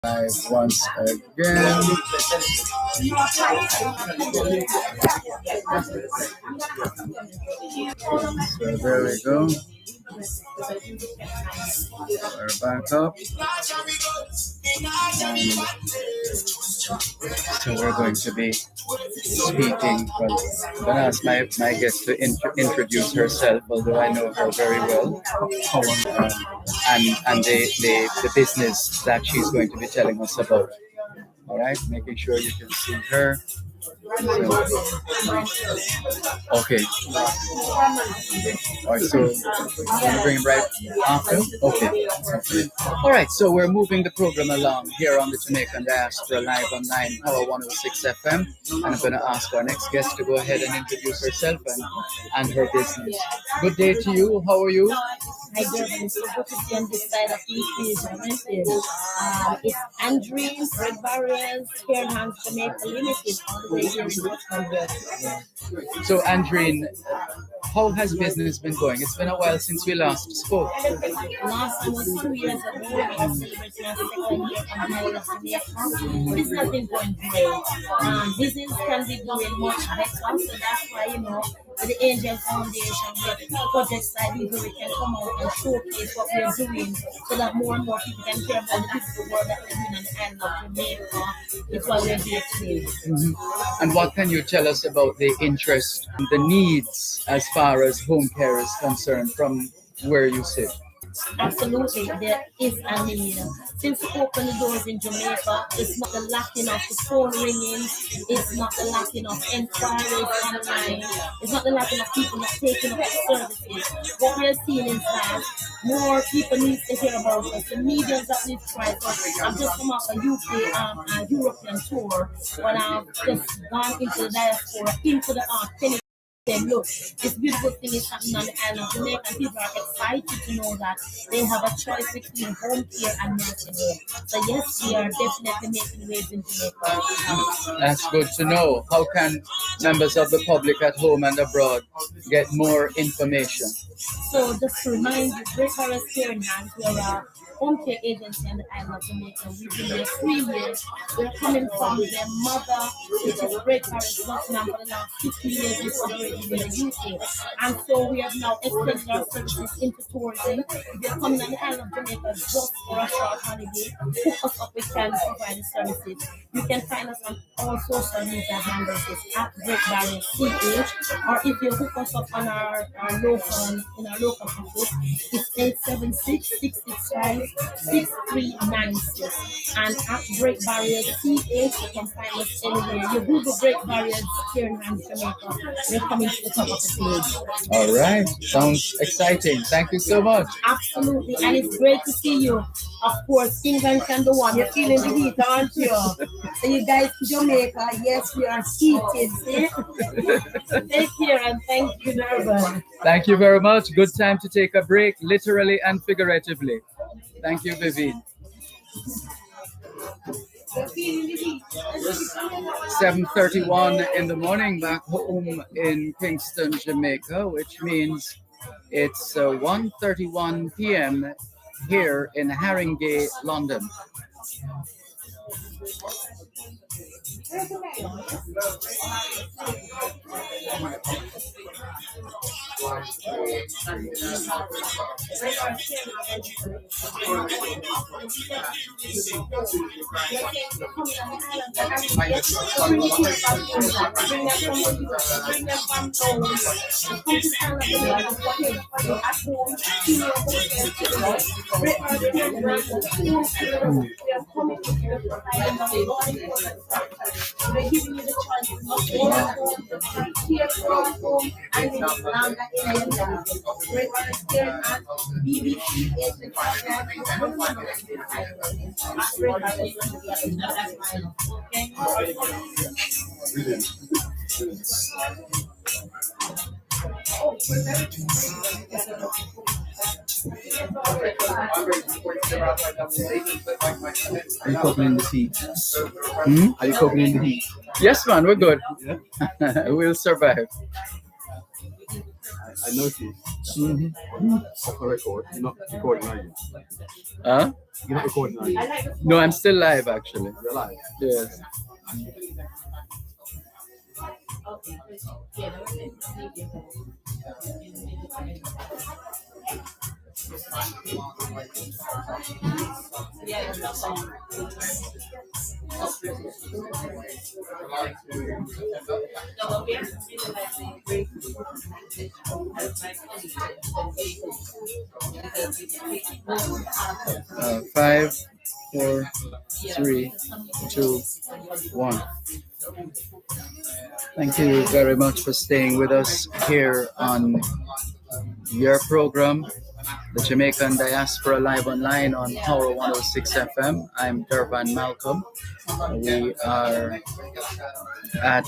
Live once again. So there we go. We're back up. So we're going to be speaking. Well, I'm going to ask my guest to introduce herself, although I know her very well. And the business that she's going to be telling us about. All right, making sure you can see her. So, okay. All right, so I'm bring it right after. Okay. All right, so we're moving the program along here on the Jamaican Diaspora live online, Power 106 FM. And I'm going to ask our next guest to go ahead and introduce herself and her business. Good day to you. How are you? Hi, Dervan. So good to see on this side of the equation. It's Andreen, Bread Barriers, Fair Hands Jamaica Limited, all the way here in Western. So, Andreen, how has business been going? It's been a while since we last spoke. Last was 2 years ago. We were celebrating our second year on Jamaica. Business has been going great. Business can be doing much better. So that's why, with the Angel Foundation, with projects like these, where we can come out and showcase what we're doing so that more and more people can hear about the beautiful work that we're doing on the island of Jamaica. It's why we're here today. Mm-hmm. And what can you tell us about the interest and the needs as far as home care is concerned from where you sit? Absolutely, there is a need. Since we opened the doors in Jamaica, it's not the lacking of the phone ringing, it's not the lacking of inquiries online, it's not the lacking of people not taking up the services. What we are seeing is that more people need to hear about us. The media that we've tried. I've just come off a UK European tour, but I've just gone into the diaspora, into the clinic. Look, this beautiful thing is happening on the island of Jamaica, and people are excited to know that they have a choice between home care and nursing home. So yes, we are definitely making waves in Jamaica. That's good to know. How can members of the public at home and abroad get more information? So just to remind you, Great Barriers Care in Hands, we are a home care agency on the island of Jamaica. We've been there 3 years. We're coming from their mother, which is Great Barriers Nottingham, for the last 50 years before they were in the UK. And so we have now extended our services into tourism. If you're coming on the island of Jamaica just for a short holiday, hook us up, we can provide the services. You can find us on all social media handles at Great Barriers CH, or if you hook us up on our local office, it's 876-665-6396. And at Great Barriers CH, you can find us anywhere. You Google Great Barriers here in Jamaica, we're coming to the top of the page. All right, sounds exciting. Thank you so much. Absolutely, and it's great to see you. Of course, England can do one. You're feeling the heat, aren't you? So you guys, Jamaica, yes, we are heated. Take care and thank you, Dervan. Thank you very much. Good time to take a break, literally and figuratively. Thank you, Vivian. 7:31 in the morning back home in Kingston, Jamaica, which means it's 1:31 p.m. here in Haringey, London. We're giving you the choice of here from home and in longer area. We're here at BBC 8. Are you cooking in the heat? Are you cooking in the heat? Yes, man, we're good. Yeah. We'll survive. I noticed off the record, you're not recording, are you? Huh? You're not recording, are you? No, I'm still live actually. You're live. Yes. Five, four, three, two, one. Thank you very much for staying with us here on your program, the Jamaican Diaspora Live Online on Power 106 FM. I'm Dervan Malcolm. We are at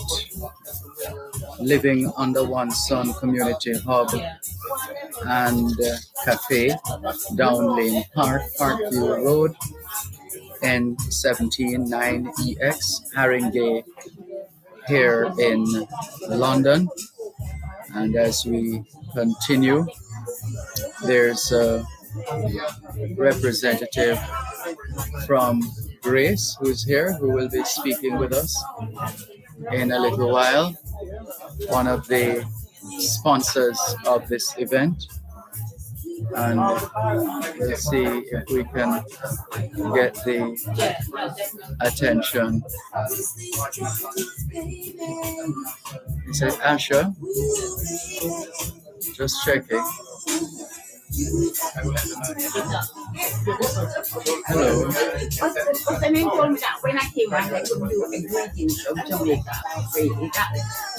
Living Under One Sun Community Hub and Cafe, Down Lane Park, Parkview Road, N17 9EX, Haringey, here in London. And as we continue, there's a representative from Grace who's here, who will be speaking with us in a little while, one of the sponsors of this event. And we'll see if we can get the attention. Is it Asha? Just checking. Hello. What's the name told me that when I came around, I could do a greetings of Jamaica.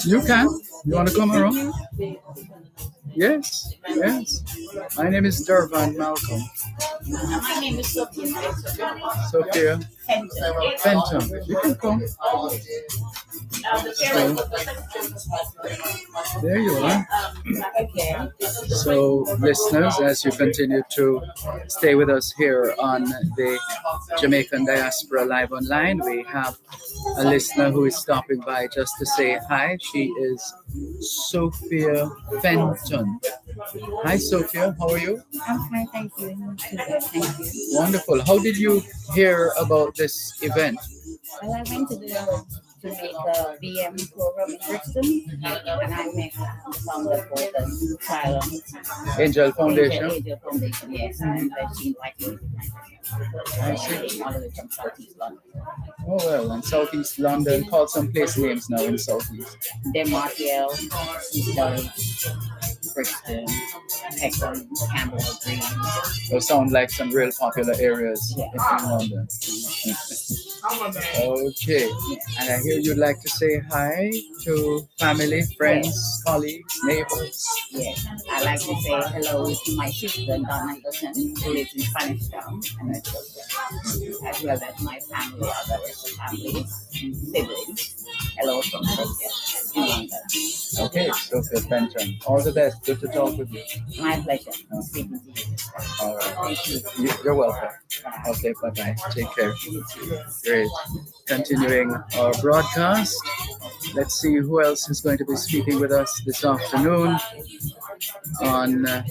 You can. You want to come around? Yes, yes. My name is Dervan Malcolm. My name is Sophia. Sophia Fenton. You can come. So, there you are. Okay. So, listeners, as you continue to stay with us here on the Jamaican Diaspora Live Online, we have a listener who is stopping by just to say hi. She is Sophia Fenton. Hi, Sophia. How are you? I'm fine, thank you. Thank you. Wonderful. How did you hear about this event? Well, I went to Jamaica VM program in Brixton, and I met the founder for the child. Angel Foundation. Angel Foundation, yes. And she invited me. I see. All the way from Southeast London. Oh, well, in Southeast London, call some place names now in Southeast. Demartiel, Eastbury, Brixton, Peckham, Campbell Green. Those sound like some real popular areas in London. Okay. And I hear you'd like to say hi to family, friends, colleagues, neighbors. Yes, I like to say hello to my sister, Donna Anderson, who lives in Spanish Town, and her children, as well as my family, other rest of family, siblings. Hello from Sophia in London. Okay, Sophia Fenton. All the best. Good to talk with you. My pleasure. Speaking to you. All right. Thank you. You're welcome. Okay, bye-bye. Take care. Great. Continuing our broadcast. Let's see who else is going to be speaking with us this afternoon on the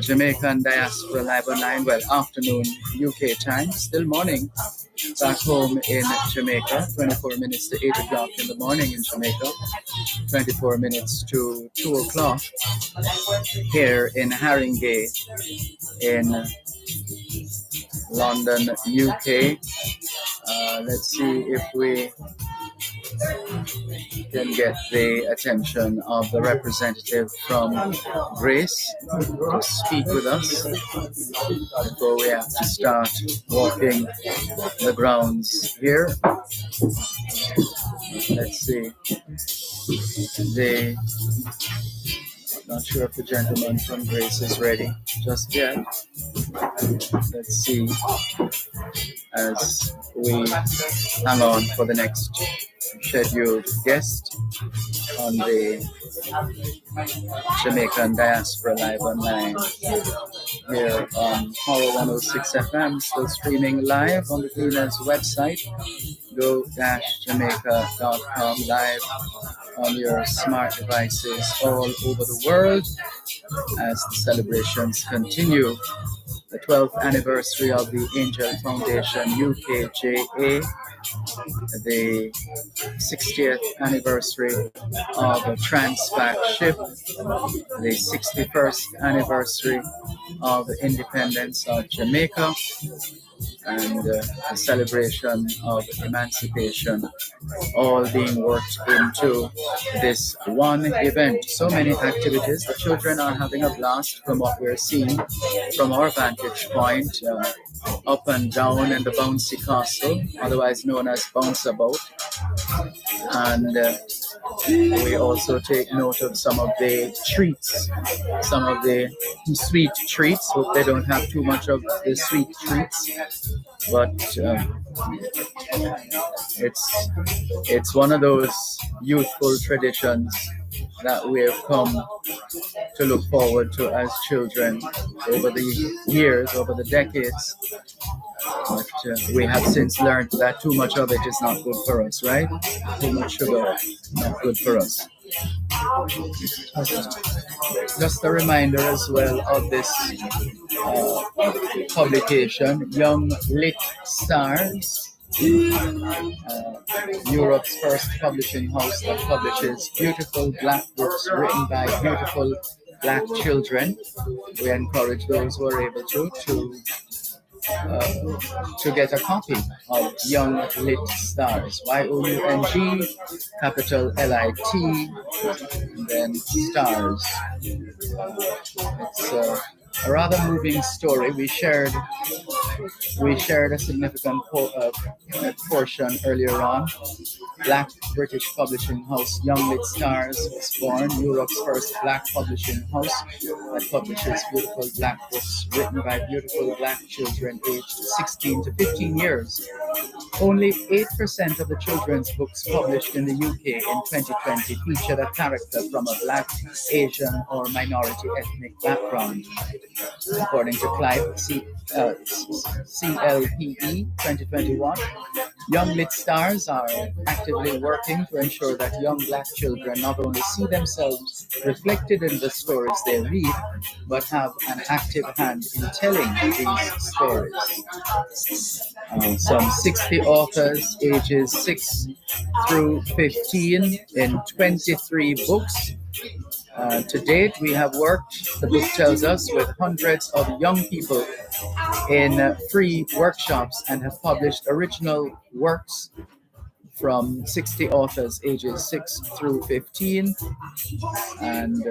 Jamaican Diaspora Live Online. Well, afternoon UK time, still morning back home in Jamaica. 24 minutes to 8 o'clock in the morning in Jamaica. 24 minutes to 2 o'clock here in Haringey in London, UK. Let's see if we can get the attention of the representative from Grace to speak with us before we have to start walking the grounds here. Let's see. Not sure if the gentleman from Grace is ready just yet. Let's see as we hang on for the next scheduled guest on the Jamaican Diaspora Live Online here on Power 106 FM, still streaming live on the Cleaners website, go-jamaica.com live on your smart devices all over the world as the celebrations continue. The 12th anniversary of the Angel Foundation UKJA, the 60th anniversary of the Transpac ship, the 61st anniversary of the independence of Jamaica, and the celebration of emancipation, all being worked into this one event. So many activities. The children are having a blast from what we're seeing from our vantage point, up and down in the bouncy castle, otherwise known as Bounceabout. And we also take note of some of the treats, some of the sweet treats. Hope they don't have too much of the sweet treats, but it's one of those youthful traditions that we have come to look forward to as children over the years, over the decades. But we have since learned that too much of it is not good for us, right? Too much sugar, not good for us. Just a reminder as well of this publication, Young Lit Stars. Europe's first publishing house that publishes beautiful black books written by beautiful black children. We encourage those who are able to get a copy of Young Lit Stars, YOUNG, capital LIT, and then Stars. It's a rather moving story. We shared a significant portion earlier on. Black British publishing house Young Lit Stars was born, Europe's first black publishing house that publishes beautiful black books written by beautiful black children aged 16 to 15 years. Only 8% of the children's books published in the UK in 2020 featured a character from a black, Asian, or minority ethnic background. According to CLPE 2021, Young Lit Stars are actively working to ensure that young black children not only see themselves reflected in the stories they read, but have an active hand in telling these stories. Some 60 authors ages 6 through 15 in 23 books. To date, we have worked, the book tells us, with hundreds of young people in free workshops and have published original works from 60 authors ages 6 through 15. And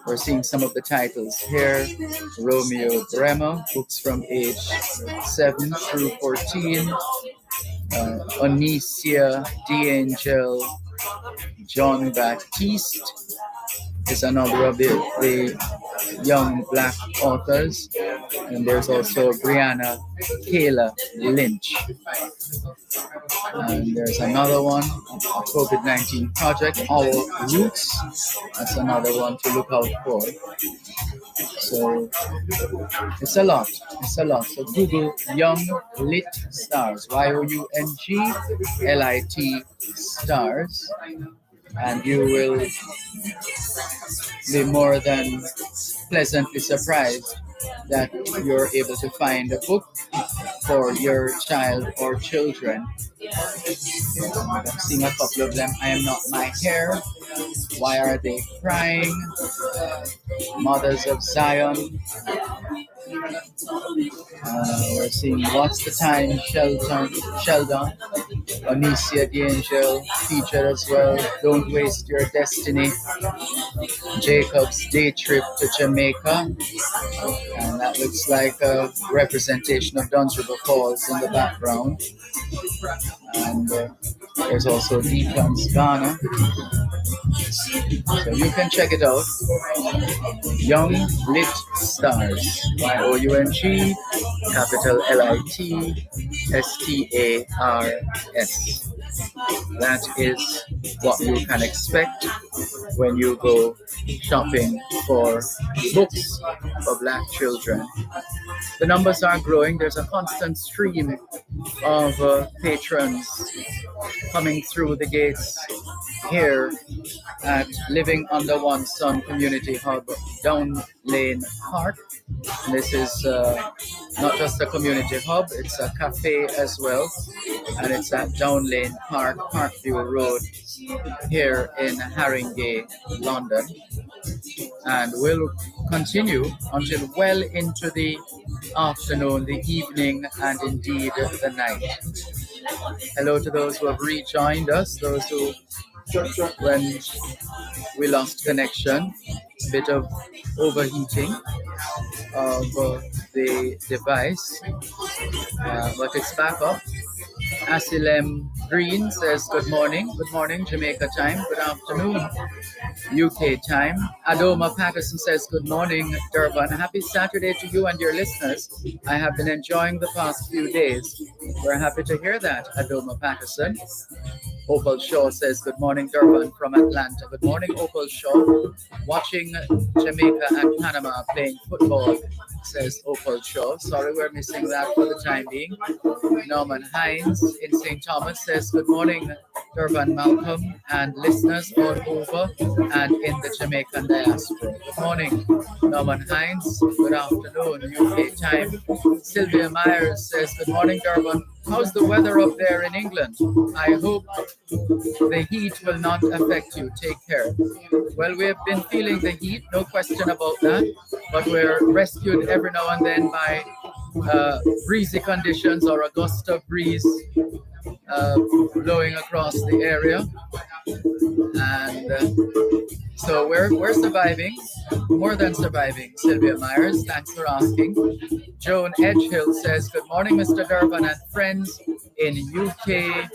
we're seeing some of the titles here. Romeo Bremer, books from age 7 through 14. Onicia D'Angel, John Baptiste is another of the young black authors. And there's also Brianna Kayla Lynch. And there's another one, a COVID-19 project, Our Roots. That's another one to look out for. So it's a lot. So Google Young Lit Stars, YOUNG LIT Stars, and you will be more than pleasantly surprised that you're able to find a book for your child or children. I'm seeing a couple of them. I am not my hair. Why are they crying? Mothers of Zion. We're seeing What's the Time, Sheldon. Onicia D'Angel featured as well. Don't Waste Your Destiny. Jacob's Day Trip to Jamaica. And that looks like a representation of Duns River Falls in the background. And there's also Deacon's Ghana. So you can check it out. Young Lit Stars. YOUNG, capital LIT, STARS. That is what you can expect when you go shopping for books for black children. The numbers are growing. There's a constant stream of patrons coming through the gates here at Living Under One Sun Community Hub, Down Lane Park. And this is not just a community hub, it's a cafe as well. And it's at Down Lane Park, Parkview Road, here in Haringey, London. And we'll continue until well into the afternoon, the evening, and indeed the night. Hello to those who have rejoined us, those who, when we lost connection, a bit of overheating of the device, but it's back up. Asilem Green says good morning, Jamaica time, good afternoon, UK time. Adoma Patterson says good morning, Dervan. Happy Saturday to you and your listeners. I have been enjoying the past few days. We're happy to hear that, Adoma Patterson. Opal Shaw says good morning, Dervan from Atlanta. Good morning, Opal Shaw. Watching Jamaica and Panama playing football, says Opal Shaw. Sorry, we're missing that for the time being. Norman Hines in St. Thomas says good morning, Dervan, Malcolm, and listeners all over and in the Jamaican diaspora. Good morning, Norman Hines. Good afternoon, UK time. Sylvia Myers says good morning, Dervan. How's the weather up there in England? I hope the heat will not affect you. Take care. Well, we have been feeling the heat, no question about that, but we're rescued every now and then by breezy conditions or a gust of breeze blowing across the area. And so we're surviving, more than surviving, Sylvia Myers. Thanks for asking. Joan Edgehill says, good morning, Mr. Dervan and friends in UK,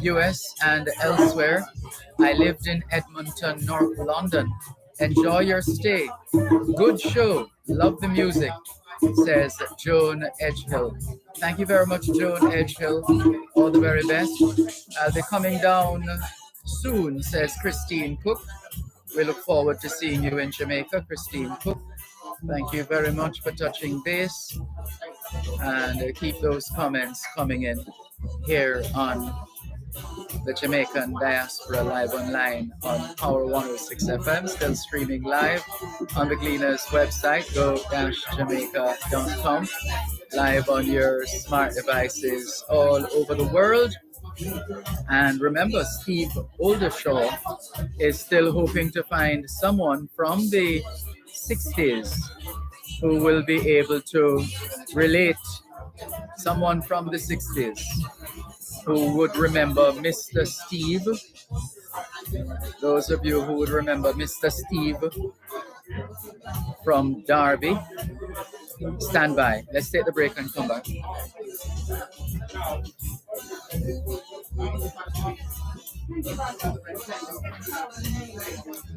US, and elsewhere. I lived in Edmonton, North London. Enjoy your stay. Good show. Love the music, says Joan Edgehill. Thank you very much, Joan Edgehill. All the very best. I'll be coming down soon, says Christine Cook. We look forward to seeing you in Jamaica, Christine Cook. Thank you very much for touching base. And keep those comments coming in here on the Jamaican Diaspora live online on Power 106 FM, still streaming live on the Gleaners website, go-jamaica.com, live on your smart devices all over the world. And remember, Steve Oldershaw is still hoping to find someone from the 60s who will be able to relate, someone from the 60s who would remember Mr. Steve. Those of you who would remember Mr. Steve from Derby, stand by. Let's take the break and come back.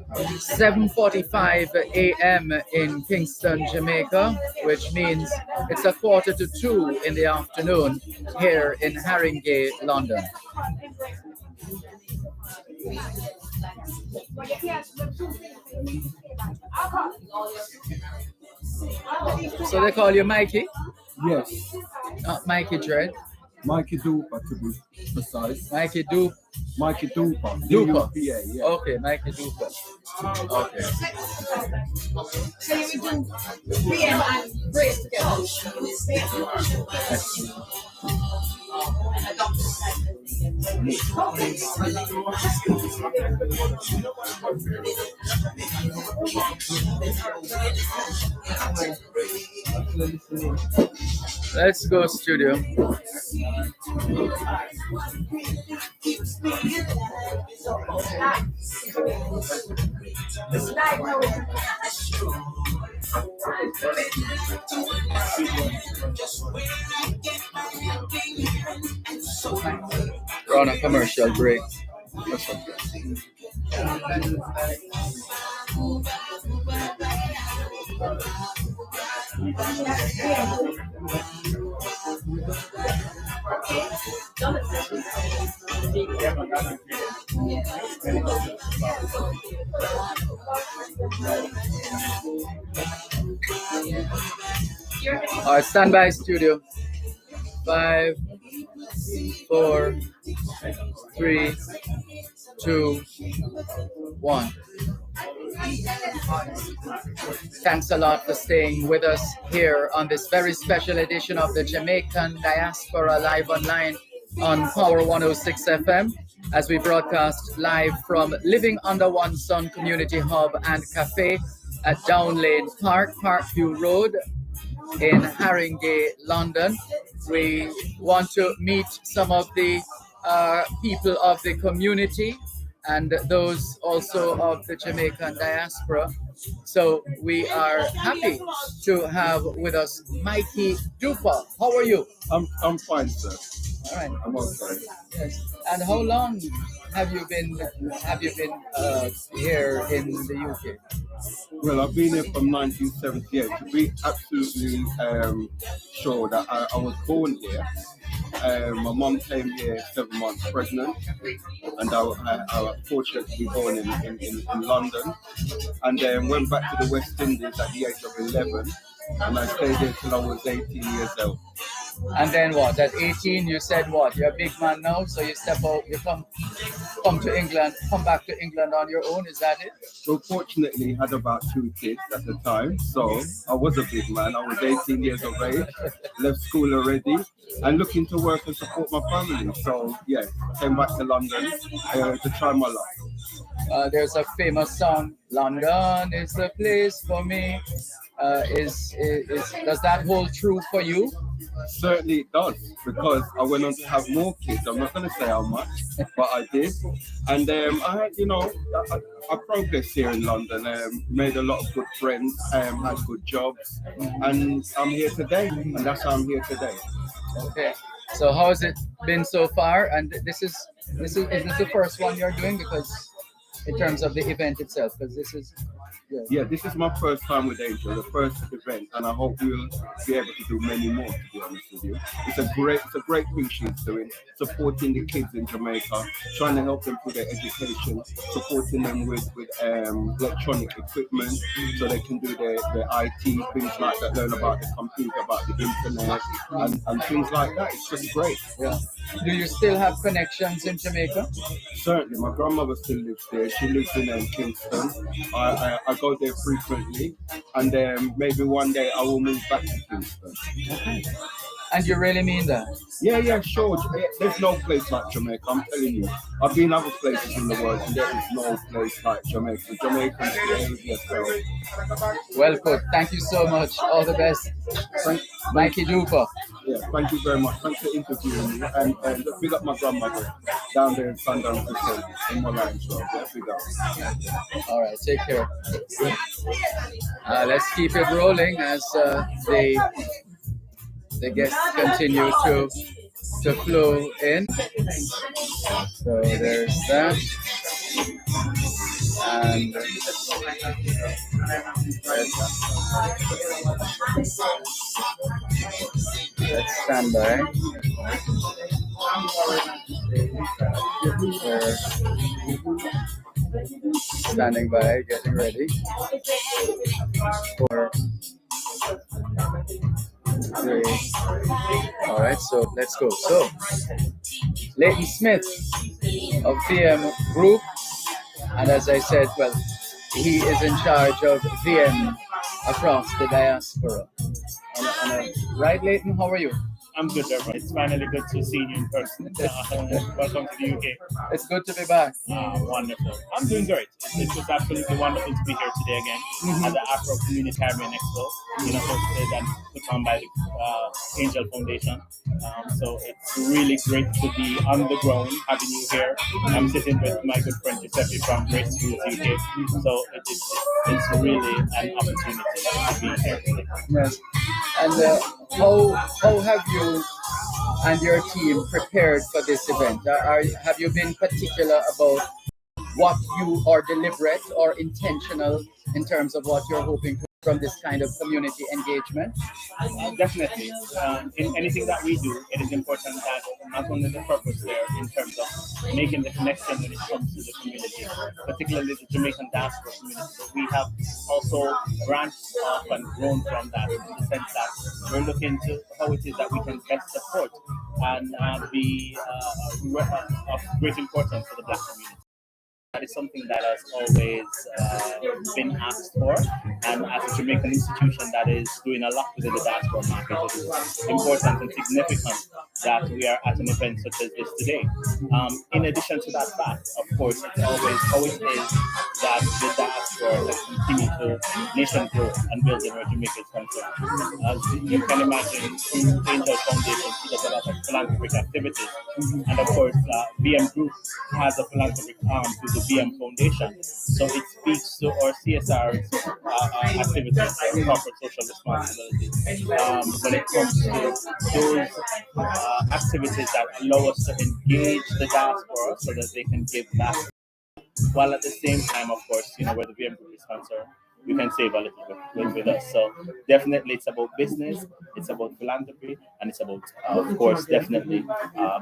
7:45 a.m. in Kingston, Jamaica, which means it's 1:45 in the afternoon here in Haringey, London. So they call you Mikey? Yes. Not Mikey Dread. Mikey Duper, to be precise. Mikey Duper. Mikey Duper. Duper. D-U-P-A, yeah. Okay, Mikey Duper. Okay. So you do PM and break together. Let's go, studio. We're on a commercial break. That's okay. All right, stand by, studio. 5, 4, 3, 2, 1. Thanks a lot for staying with us here on this very special edition of the Jamaican Diaspora Live Online on Power 106 FM as we broadcast live from Living Under One Sun Community Hub and Cafe at Down Lane Park, Parkview Road in Haringey, London. We want to meet some of the people of the community and those also of the Jamaican diaspora. So we are happy to have with us Mikey Dupa. How are you? I'm fine, sir. All right. I'm okay. Yes. And how long have you been here in the UK? Well, I've been here from 1978. To be absolutely sure that I was born here. My mum came here 7 months pregnant, and I was fortunate to be born in London, and then went back to the West Indies at the age of 11, and I stayed there till I was 18 years old. And then what? At 18, you said what? You're a big man now, so you step out, you come to England, come back to England on your own. Is that it? So fortunately, had about 2 kids at the time, so I was a big man. I was 18 years of age, left school already, and looking to work and support my family. So yeah, came back to London to try my luck. There's a famous song, "London is the place for me." Does that hold true for you? Certainly it does, because I went on to have more kids. I'm not going to say how much, but I did. And I progressed here in London, made a lot of good friends, had good jobs, and I'm here today, and that's how I'm here today. Okay. So how has it been so far? And is this the first one you're doing? Because in terms of the event itself, because this is... Yeah, this is my first time with Angel, the first event, and I hope we'll be able to do many more, to be honest with you. It's a great thing she's doing, supporting the kids in Jamaica, trying to help them through their education, supporting them with electronic equipment so they can do their IT, things like that, learn about the computer, about the internet, and things like that. It's just great. Yeah. Do you still have connections in Jamaica? Certainly. My grandmother still lives there. She lives in Kingston. I go there frequently, and maybe one day I will move back to Kingston. Okay. And you really mean that? Yeah, sure. There's no place like Jamaica, I'm telling you. I've been other places in the world, and there is no place like Jamaica. Jamaicans behave yourself. Well put. Thank you so much. All the best. Mikey Dupa. Yeah, thank you very much. Thanks for interviewing me. And big up my grandmother down there in Sundown Christian in my line. So, yeah, big up. All right, take care. Let's keep it rolling as the guests continue to flow in. So there's that. And let's stand by. We're standing by, getting ready for 3. All right, so let's go. So, Leighton Smith of VM Group, and as I said, well, he is in charge of VM across the diaspora. Right, Leighton, how are you? I'm good, Dervan. It's finally good to see you in person. Welcome to the UK. It's good to be back. Wonderful. I'm doing great. It's just absolutely wonderful to be here today again at the Afro Community Caribbean Expo, hosted and put on by the Angel Foundation. So it's really great to be on the ground, having you here. I'm sitting with my good friend Giuseppe from Great Schools UK. So it's really an opportunity to be here today. Yes. And how have you and your team prepared for this event? Have you been particular about what you are deliberate or intentional in terms of what you're hoping to from this kind of community engagement? Definitely. In anything that we do, it is important that not only the purpose there in terms of making the connection when it comes to the community, particularly the Jamaican diaspora community, but we have also branched off and grown from that in the sense that we're looking to how it is that we can best support and be of great importance to the Black community. That is something that has always been asked for, and as a Jamaican institution that is doing a lot within the diaspora market, it is important and significant that we are at an event such as this today. In addition to that fact, of course, it's always how it is that the diaspora will continue to nation grow and build in where Jamaica is concerned. As you can imagine, through Angel Foundation, she does a lot of philanthropic activities, and of course, VM Group has a philanthropic arm through the VM Foundation. So it speaks to our CSR activities, our corporate social responsibility. When it comes to those activities that allow us to engage the diaspora so that they can give back, while at the same time, of course, where the VM Group is concerned, we can save a little with us. So definitely it's about business, it's about philanthropy, and it's about, of course, definitely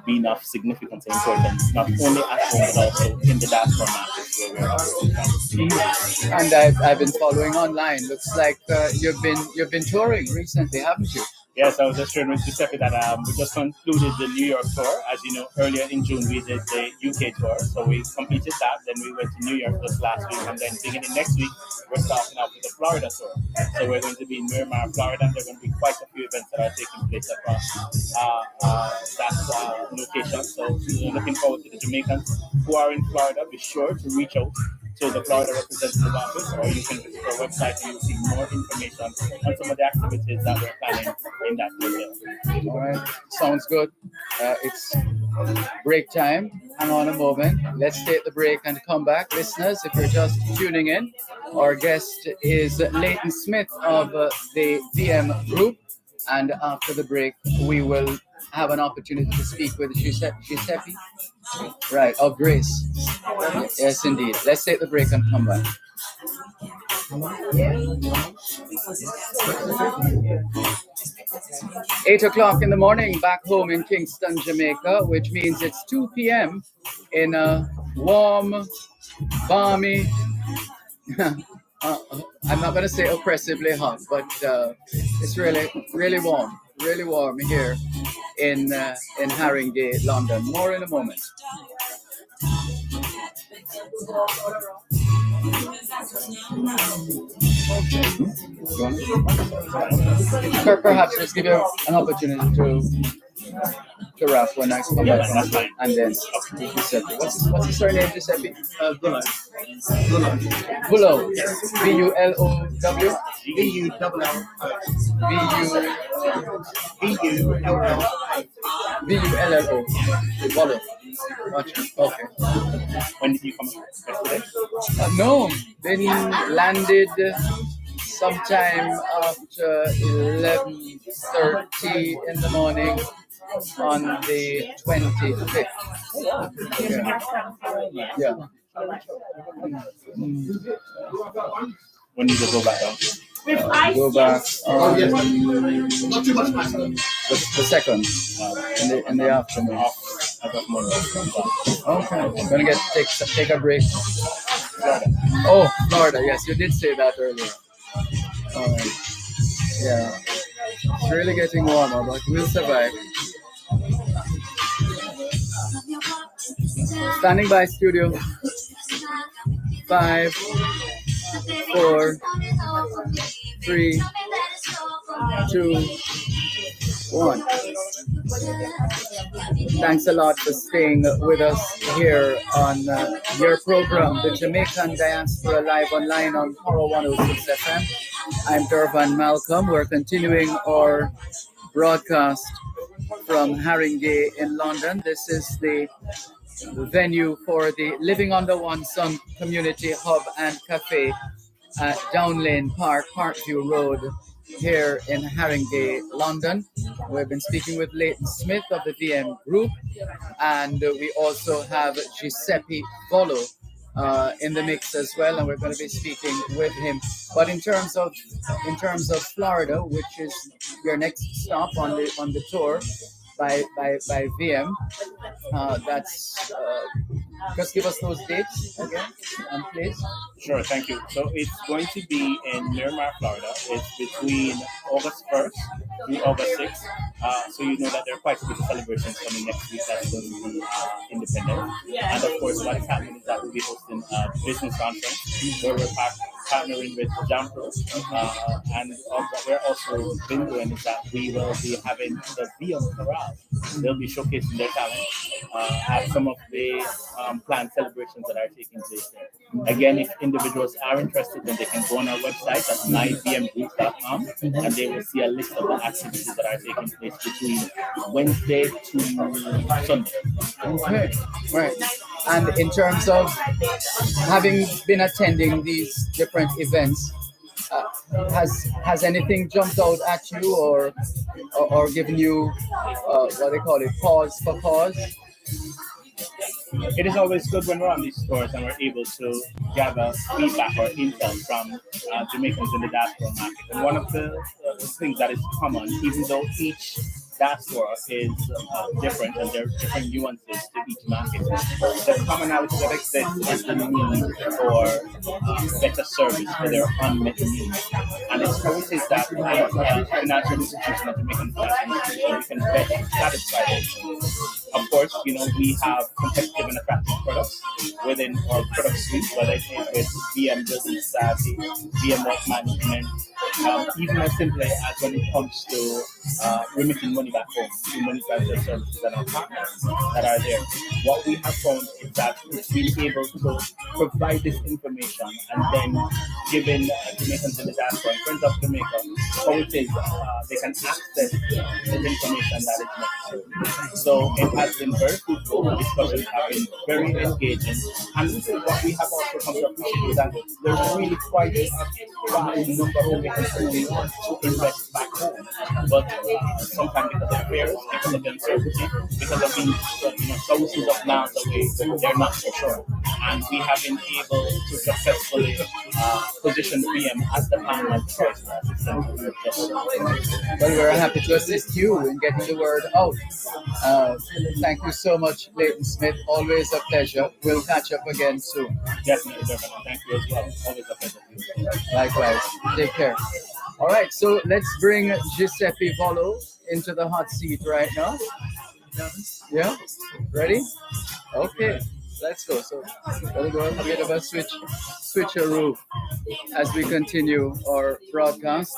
being of significance and importance, not only at home, but also in the diaspora markets where we're operating from. And I've been following online. Looks like you've been touring recently, haven't you? Yes, I was just sharing with Giuseppe that we just concluded the New York tour. As you know, earlier in June we did the UK tour, so we completed that. Then we went to New York this last week, and then beginning next week we're starting out with the Florida tour. So we're going to be in Miramar, Florida, and there are going to be quite a few events that are taking place across that location. So we're looking forward to the Jamaicans who are in Florida. Be sure to reach out to the Florida representative office, or you can visit our website and you'll see more information on some of the activities that we're planning in that area. All right, sounds good. It's break time. Hang on a moment. Let's take the break and come back. Listeners, if you're just tuning in, our guest is Leighton Smith of the VM Group. And after the break, we will have an opportunity to speak with Giuseppe, right, of Grace. Yes, indeed. Let's take the break and come back. 8 o'clock in the morning back home in Kingston, Jamaica, which means it's 2 p.m. in a warm, balmy, I'm not going to say oppressively hot, but it's really warm here in Haringey, London. More in a moment. Perhaps let's give you an opportunity to rap when I come back from the and then Giuseppe. What's his surname, Giuseppe? Bullow. Bullow. Bullow. Bullow. Bullow. Okay. When did you come yesterday? No, been landed sometime after 11:30 in the morning on the 25th. Yeah. When did you go back down? Go back on the second in the afternoon. Okay, I'm gonna take a break. Oh, Florida. Yes, you did say that earlier. Yeah, it's really getting warmer, but we'll survive. Standing by, studio. 5, 4, 3, 2, 1. Thanks a lot for staying with us here on your program, the Jamaican Diaspora Live Online on Horror 106 FM. I'm Dervan Malcolm. We're continuing our broadcast from Haringey in London. This is the venue for the Living Under One Sun Community Hub and Cafe at Down Lane Park, Parkview Road, here in Haringey, London. We've been speaking with Leighton Smith of the VM Group, and we also have Giuseppe Bullow in the mix as well, and we're going to be speaking with him. But in terms of Florida, which is your next stop on the tour by VM, that's just give us those dates again, please. Sure, thank you. So it's going to be in Miramar, Florida. It's between August 1st through August 6th. So you know that there are quite a few celebrations coming next week that's going to be independent. And of course, what is happening is that we'll be hosting a business conference where we're partnering with Jampro. And what we're also been doing is that we will be having the VM Chorale. They'll be showcasing their talent at some of the planned celebrations that are taking place there. Again, if individuals are interested, then they can go on our website at myvmgroup.com and they will see a list of the activities that are taking place between Wednesday to Sunday. Okay, right. And in terms of having been attending these different events, has anything jumped out at you or given you what they call it, pause for pause? It is always good when we're on these stores and we're able to gather feedback or intel from Jamaicans in the diaspora market. And one of the things that is common, even though each diaspora is different and there are different nuances to each market, the commonality that exists is the need for better service for their unmet needs. And it's always that financial institution, a Jamaican financial institution, we can better satisfy those. Of course, you know, we have competitive and attractive products within our product suite, whether it is with VM Building Society, VM Wealth Management, even as simply as when it comes to remitting money back home to money transfer services and our partners that are there. What we have found is that we've been able to provide this information and then giving Jamaicans in the diaspora and friends of Jamaica how it is they can access the information that is necessary. So it has been very fruitful. The discussions have been very engaging. And what we have also come to appreciate is that there's really quite a wide number of Jamaicans who want to invest back home. But sometimes because of fears, because of uncertainty, because of being thousands of miles away, they're not so sure. And we have been able to successfully position VM as the partner of choice. Well, we're happy to assist you in getting the word out. Thank you so much, Leighton Smith. Always a pleasure. We'll catch up again soon. Definitely, Dervan. Thank you as well. Always a pleasure. Likewise. Take care. All right, so let's bring Giuseppe Volo into the hot seat right now. Yeah, ready? Okay, let's go. So we'll go a bit of a switcheroo as we continue our broadcast.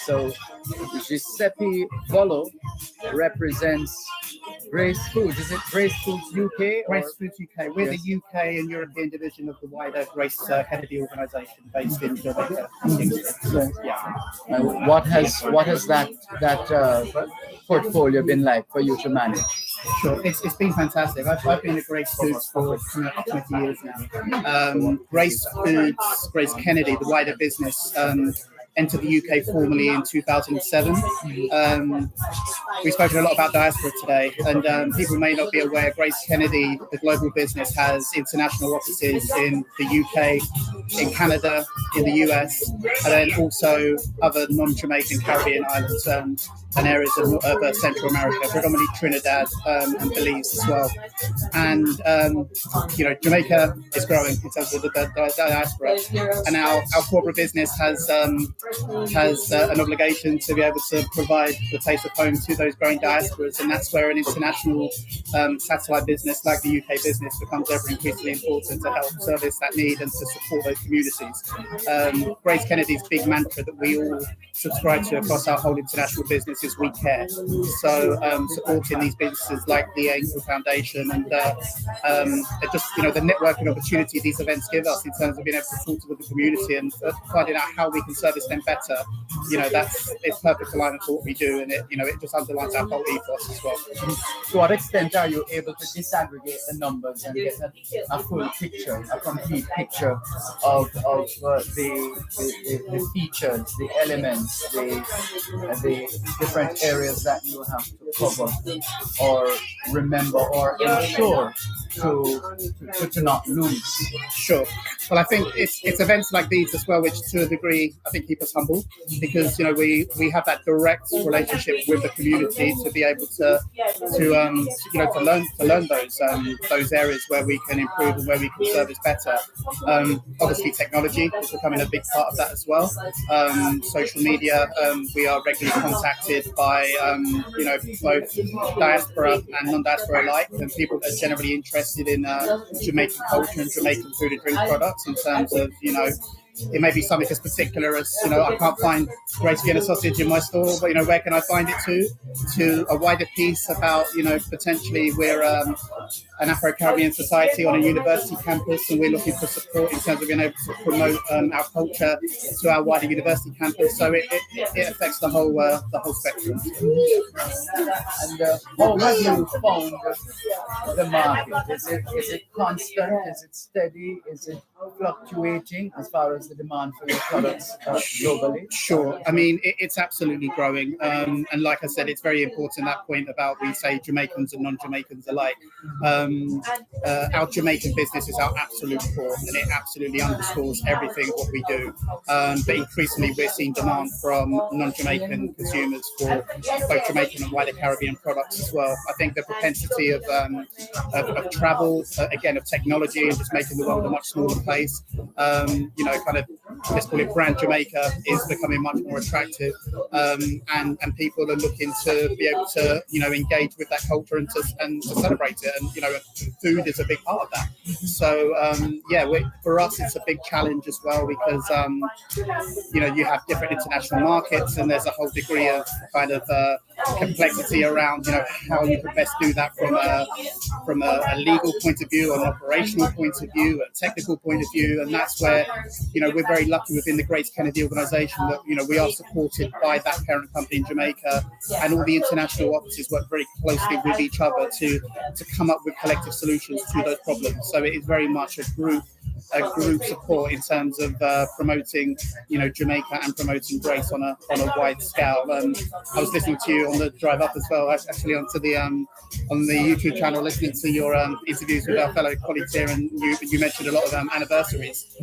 So Giuseppe Volo represents Grace Foods. Is it Grace Foods UK? Grace Foods UK. We're the UK and European division of the wider Grace Kennedy organisation based in Jamaica. Yeah. What has that portfolio been like for you to manage? Sure, it's been fantastic. I've been at Grace Foods for 20 years now. Grace Foods, Grace Kennedy, the wider business, entered the UK formally in 2007. We've spoken a lot about diaspora today, and people may not be aware, Grace Kennedy, the global business, has international offices in the UK, in Canada, in the US, and then also other non-Jamaican Caribbean islands and areas of Central America, predominantly Trinidad and Belize as well. And Jamaica is growing in terms of the diaspora, and our corporate business has an obligation to be able to provide the taste of home to those growing diasporas, and that's where an international satellite business like the UK business becomes ever increasingly important to help service that need and to support those communities. Grace Kennedy's big mantra that we all subscribe to across our whole international business is we care. So supporting these businesses like the Angel Foundation and just the networking opportunity these events give us in terms of being able to talk to the community and finding out how we can service them better. It's perfect alignment for what we do, and it just underlines our whole ethos as well. To what extent are you able to disaggregate the numbers and get a full picture, a complete picture of the features, the elements, the different areas that you have to cover or remember or ensure to not lose. Sure. Well, I think it's events like these as well, which to a degree I think keep us humble, because we have that direct relationship with the community to be able to learn those areas where we can improve and where we can service better. Obviously, technology is becoming a big part of that as well. Social media, we are regularly contacted by both diaspora and non-diaspora alike, and people that are generally interested in Jamaican culture and Jamaican food and drink products in terms of, it may be something as particular as, I can't find Grace Vienna sausage in my store, but, where can I find it to a wider piece about, potentially we're an Afro-Caribbean society on a university campus, and we're looking for support in terms of being able to promote our culture to our wider university campus. So it affects the whole spectrum. And how have you found the market? Is it constant? Is it steady? Is it fluctuating as far as the demand for your products globally? Sure. I mean, it's absolutely growing. And like I said, it's very important, that point about we say Jamaicans and non-Jamaicans alike. Our Jamaican business is our absolute core, and it absolutely underscores everything what we do. But increasingly, we're seeing demand from non-Jamaican consumers for both Jamaican and wider Caribbean products as well. I think the propensity of travel, again, of technology, and just making the world a much smaller place. Kind of, let's call it brand Jamaica, is becoming much more attractive, and people are looking to be able to engage with that culture and to celebrate it, and food is a big part of that. So for us it's a big challenge as well, because you have different international markets, and there's a whole degree of kind of complexity around how you can best do that from a legal point of view, an operational point of view, a technical point of view. And that's where we're very lucky within the Grace Kennedy organization that we are supported by that parent company in Jamaica, and all the international offices work very closely with each other to come up with collective solutions to those problems. So it is very much a group support in terms of promoting Jamaica and promoting Grace on a wide scale. I was listening to you on the drive up as well, actually onto the on the YouTube channel, listening to your interviews with our fellow colleagues here, and you mentioned a lot of anniversaries.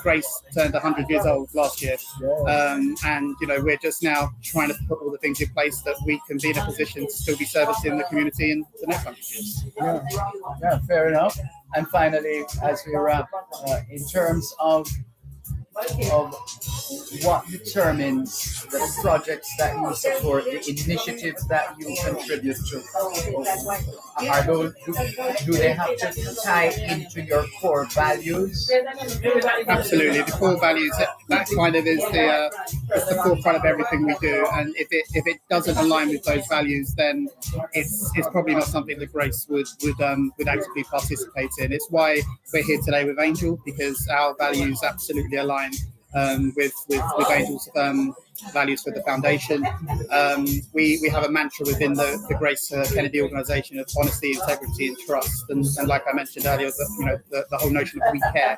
Grace turned 100 years old last year, and we're just now trying to put all the things in place that we can be in a position to still be servicing the community in the next 100 years. Yeah, fair enough. And finally, as we wrap, in terms of what determines the projects that you support, the initiatives that you contribute to, are those, do they have to tie into your core values? Absolutely, the core values, that kind of is the forefront of everything we do. And if it doesn't align with those values, then it's probably not something that Grace would actively participate in. It's why we're here today with Angel, because our values absolutely align with Angel's values for the foundation. We have a mantra within the Grace Kennedy organization of honesty, integrity, and trust. And like I mentioned earlier, the whole notion of we care.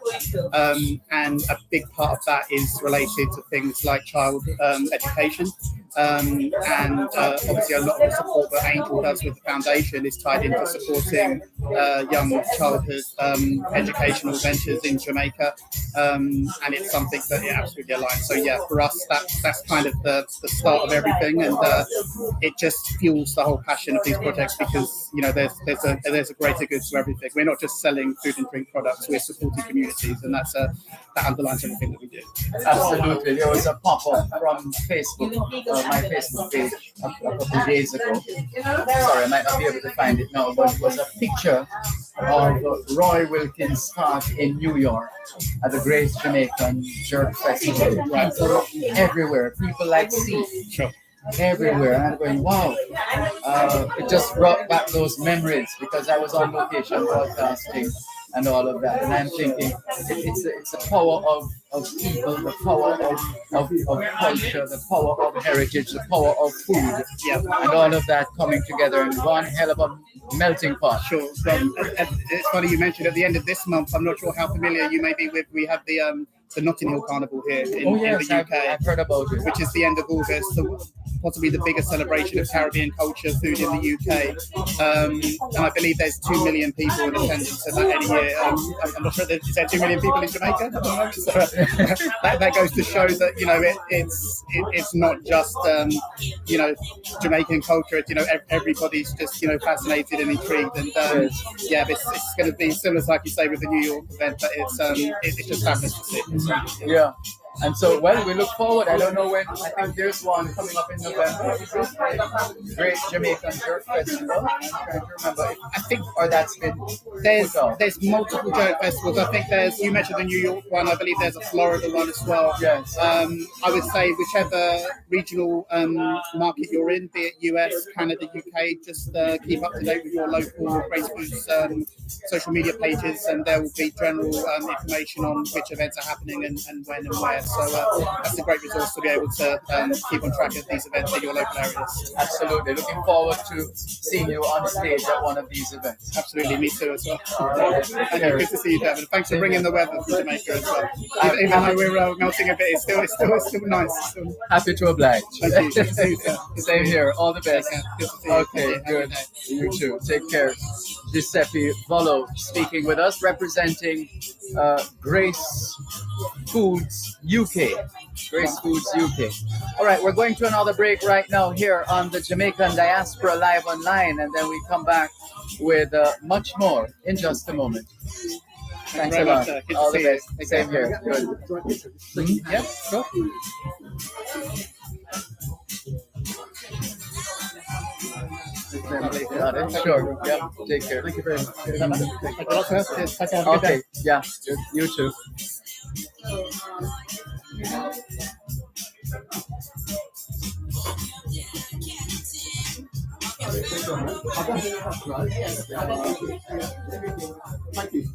And a big part of that is related to things like child education. And obviously a lot of the support that Angel does with the foundation is tied into supporting young childhood educational ventures in Jamaica, and it's something that it absolutely aligns. So yeah, for us that's kind of the start of everything, and it just fuels the whole passion of these projects, because there's a greater good to everything. We're not just selling food and drink products, we're supporting communities, and that underlines everything that we do. Absolutely. There was a pop-up from Facebook, my Facebook page, a couple of days ago. Sorry, I might not be able to find it now, but it was a picture of Roy Wilkins Park in New York at the Great Jamaican Jerk Festival. People everywhere, people like see. Sure. Everywhere, and I'm going, wow. It just brought back those memories, because I was on location broadcasting and all of that, and I'm thinking it's the power of people, the power of culture, the power of heritage, the power of food, and all of that coming together in one hell of a melting pot. Sure. So, it's funny you mentioned at the end of this month, I'm not sure how familiar you may be with, we have the Notting Hill Carnival here in the UK. I've heard about it. Which is the end of August. So possibly the biggest celebration of Caribbean culture, food in the UK. And I believe there's 2 million people in attendance at that any year. I'm not sure that is there 2 million people in Jamaica at the moment. So that goes to show that it's not just Jamaican culture. Everybody's just fascinated and intrigued, and it's going to be similar, like you say, with the New York event, but it's just fabulous to see. Yeah. And so, well, we look forward. I don't know when. I think there's one coming up in November. Great Jamaican Jerk Festival. I'm trying to remember. I think, or that's been. There's multiple jerk festivals. I think you mentioned the New York one. I believe there's a Florida one as well. Yes. I would say whichever regional market you're in, be it US, Canada, UK, just keep up to date with your local Grace Foods social media pages, and there will be general information on which events are happening and when and where. So that's a great resource to be able to keep on track of these events in your local areas. Absolutely. Looking forward to seeing you on stage at one of these events. Absolutely. Me too as well. And good to see you, Dervan. Thanks for bringing the weather from Jamaica as well. Even though we're melting a bit, it's still nice. Happy to oblige. Thank you. Same here. All the best. Good to see you. Okay, good. You too. Take care. Giuseppe Volo speaking with us, representing Grace Foods UK. Grace Foods UK. All right, we're going to another break right now here on the Jamaican Diaspora Live Online, and then we come back with much more in just a moment. Thanks a lot. All the best. Same here. Good. Yeah, sure. Got it. Sure. Yeah. Take care. Thank you very much. Okay. Yeah. You too. Thank you.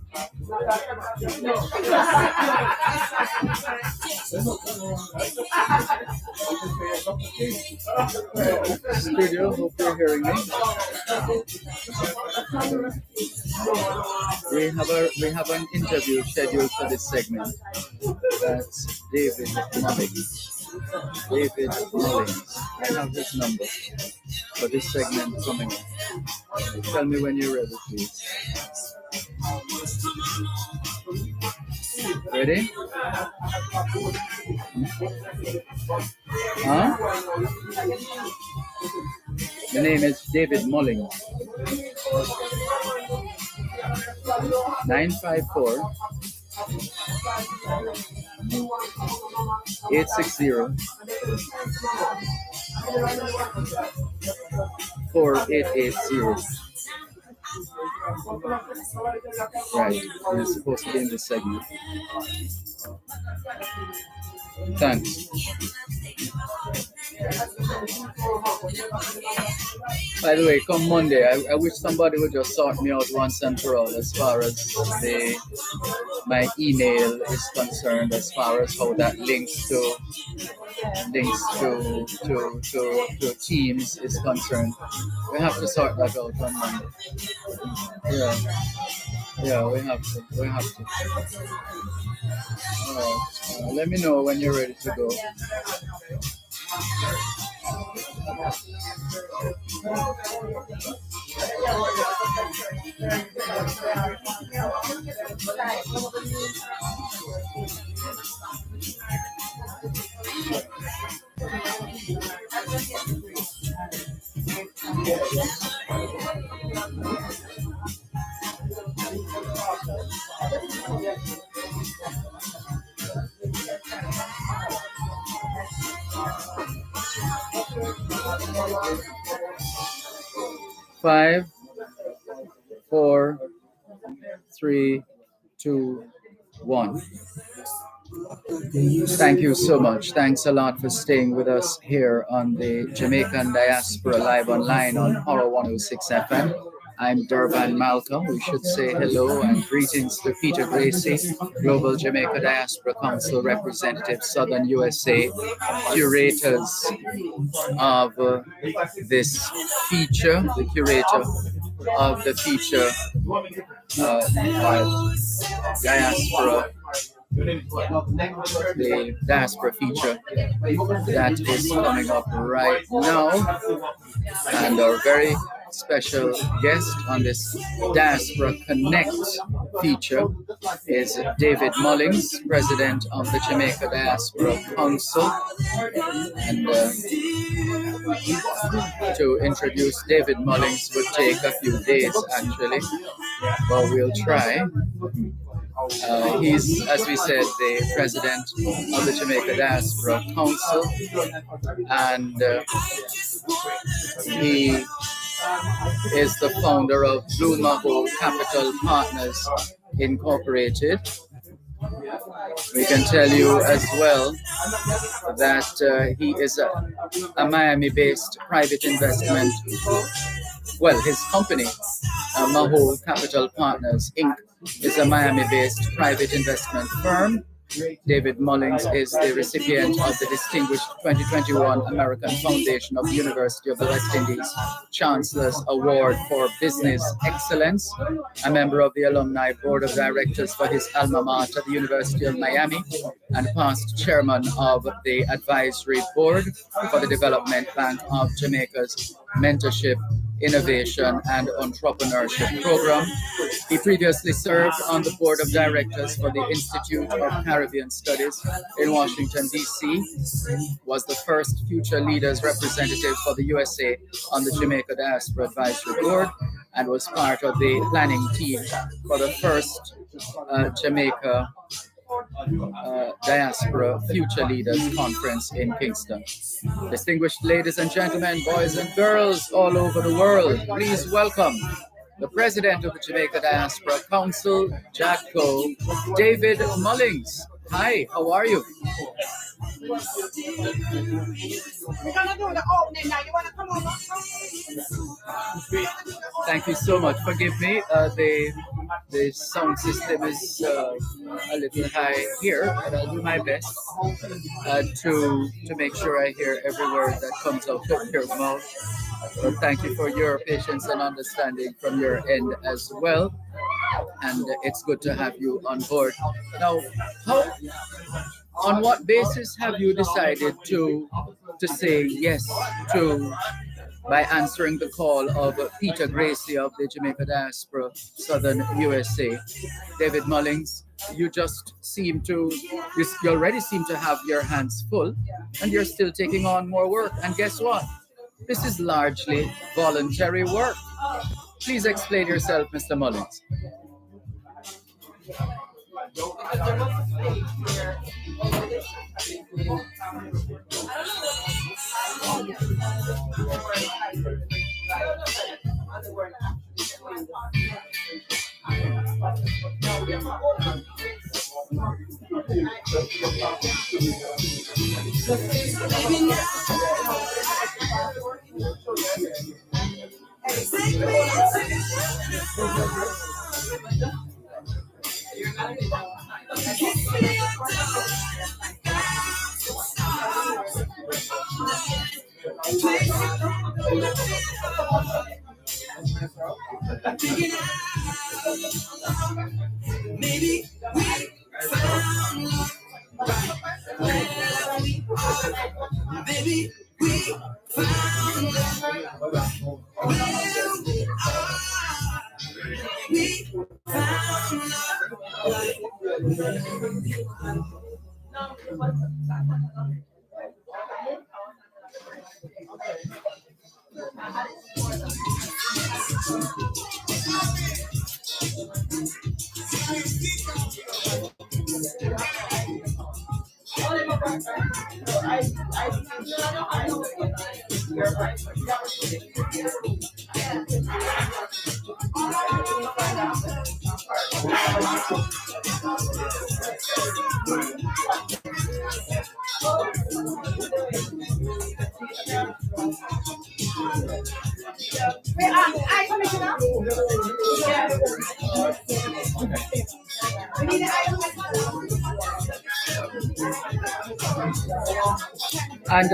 Studio, hope you're hearing me. We have an interview scheduled for this segment. That's David Mullins. David Mullins. I have his number for this segment coming up. Tell me when you're ready, please. Ready? Huh? The name is David Mullins. 954 860 4880. Right, you're supposed to be in this segment. Thanks. By the way, come Monday, I wish somebody would just sort me out once and for all as far as my email is concerned, as far as how that links to Teams is concerned. We have to sort that out on Monday. Yeah, we have to. All right. Let me know when you're ready to go. Five, 4, 3, 2, 1. Thank you so much. Thanks a lot for staying with us here on the Jamaican Diaspora Live Online on Horror 106 FM. I'm Dervan Malcolm. We should say hello and greetings to Peter Gracie, Global Jamaica Diaspora Council Representative, Southern USA, curators of this feature, the curator of the feature Diaspora the diaspora feature that is coming up right now. And our very special guest on this Diaspora Connect feature is David Mullings, president of the Jamaica Diaspora Council. And to introduce David Mullings would take a few days actually, but we'll try. He's, as we said, the president of the Jamaica Diaspora Council, and he is the founder of Blue Maho Capital Partners Incorporated. We can tell you as well that he is a Miami-based private investment. Well, his company, Maho Capital Partners Inc., is a Miami-based private investment firm. David Mullings is the recipient of the distinguished 2021 American Foundation of the University of the West Indies Chancellor's Award for Business Excellence, a member of the Alumni Board of Directors for his alma mater, the University of Miami, and past chairman of the Advisory Board for the Development Bank of Jamaica's Mentorship, Innovation and Entrepreneurship Program. He previously served on the board of directors for the Institute of Caribbean Studies in Washington, D.C., was the first Future Leaders representative for the USA on the Jamaica Diaspora Advisory Board, and was part of the planning team for the first Jamaica Diaspora Future Leaders Conference in Kingston. Distinguished ladies and gentlemen, boys and girls all over the world, please welcome the president of the Jamaica Diaspora Council, JADCO, David Mullings. Hi, how are you? We're gonna do the opening now. You wanna come over? Thank you so much. Forgive me, the sound system is a little high here, but I'll do my best to make sure I hear every word that comes out of your mouth. But thank you for your patience and understanding from your end as well. And it's good to have you on board. Now, on what basis have you decided to say yes to, by answering the call of Peter Gracie of the Jamaica Diaspora Southern USA? David Mullings, you just seem to, you already seem to have your hands full, and you're still taking on more work. And guess what? This is largely voluntary work. Please explain yourself, Mr. Mullings. Maybe we found love right where we are. Maybe we found love where we are. We found love. And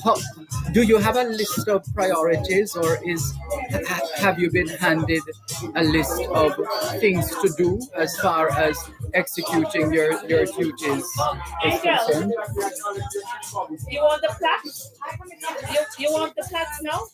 how, do you have a list of priorities, or have you been handed a list of things to do as far as executing your duties is concerned? You want the plaques? You want the plaques now?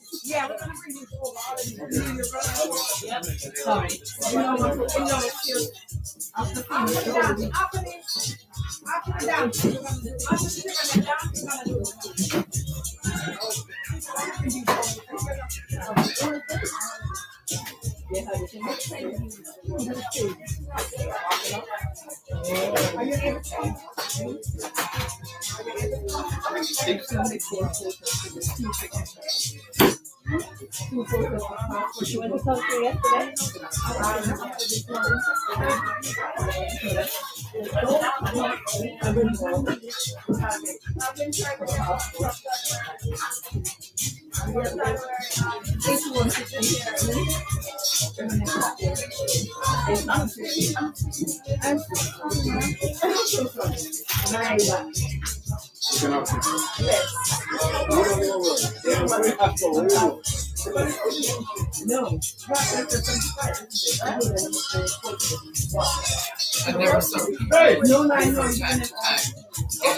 And there are some people from time to time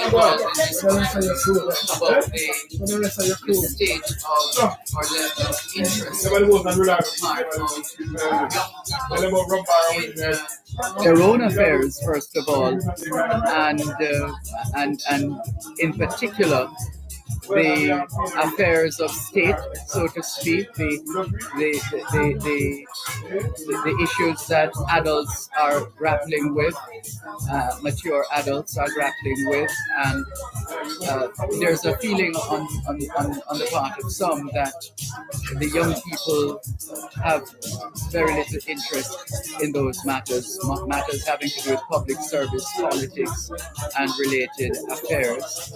involved in discussions about the state of or level of interest on the part of young people in their own affairs, first of all, and in particular the affairs of state, so to speak, the issues that adults are grappling with, mature adults are grappling with, and there's a feeling on the part of some that the young people have very little interest in those matters having to do with public service, politics, and related affairs.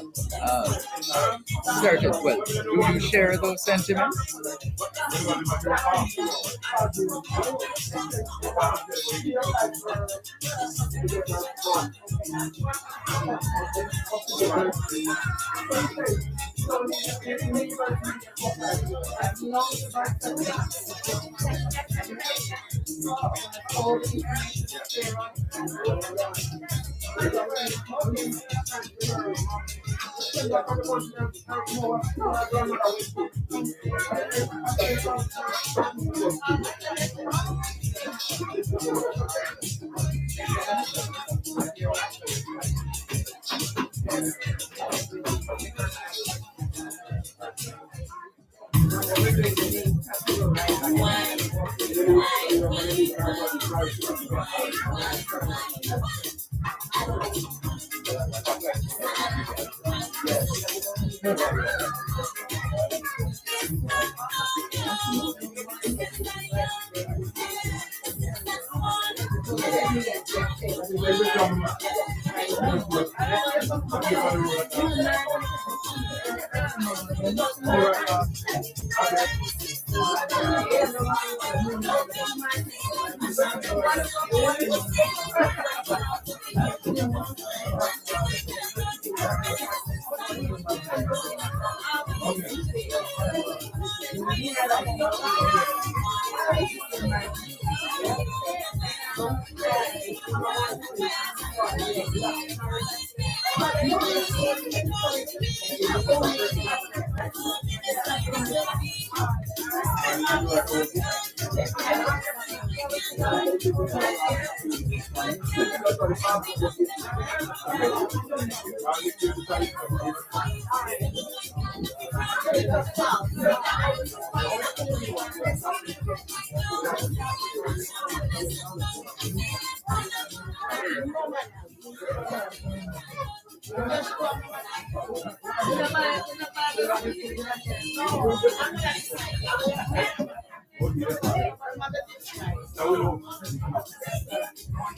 Certain. Well, do you share those sentiments?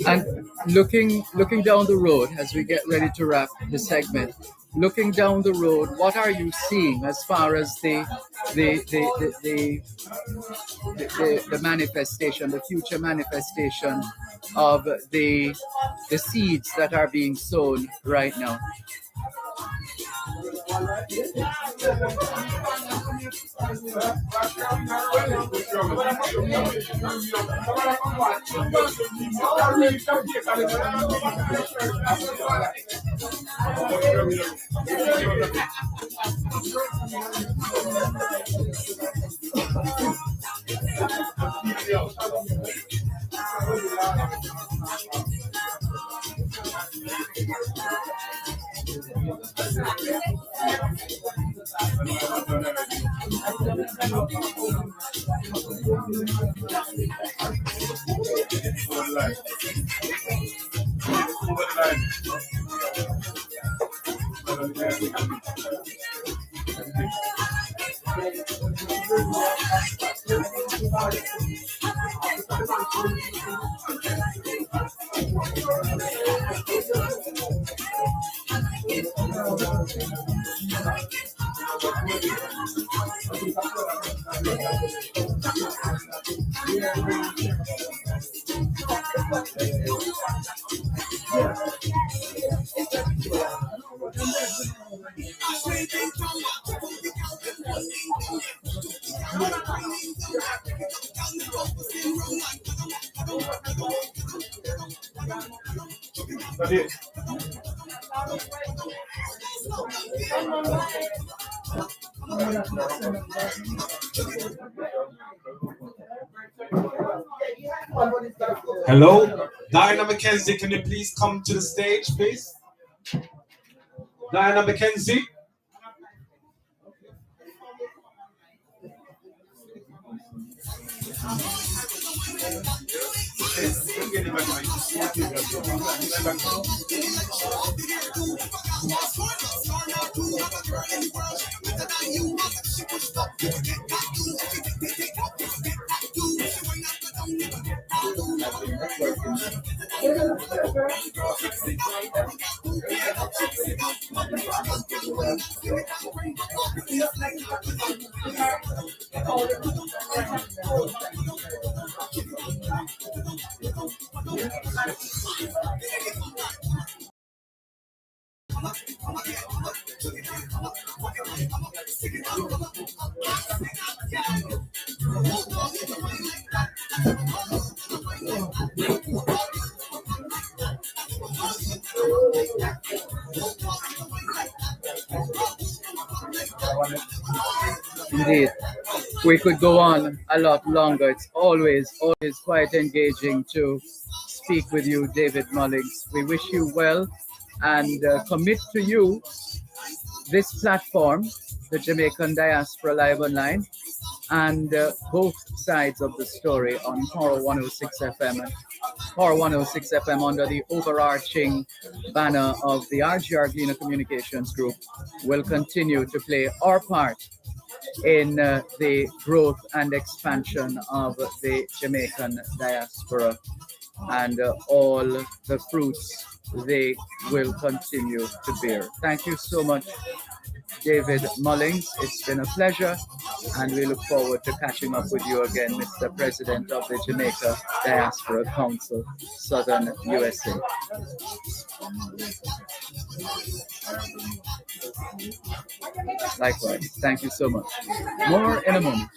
And looking down the road as we get ready to wrap the segment, looking down the road, what are you seeing as far as the manifestation, the future manifestation of the seeds that are being sown right now? Hello, Diana Mackenzie, can you please come to the stage, please? Diana Mackenzie. Indeed. We could go on a lot longer. It's always quite engaging to speak with you, David Mullings. We wish you well and commit to you this platform, the Jamaican Diaspora Live Online, and both sides of the story on Horror 106 FM and Horror 106 FM under the overarching banner of the RGR Gleaner Communications Group will continue to play our part in the growth and expansion of the Jamaican diaspora and all the fruits they will continue to bear. Thank you so much, David Mullings. It's been a pleasure, and we look forward to catching up with you again, Mr. President of the Jamaica Diaspora Council, Southern USA. Likewise. Thank you so much. More in a moment.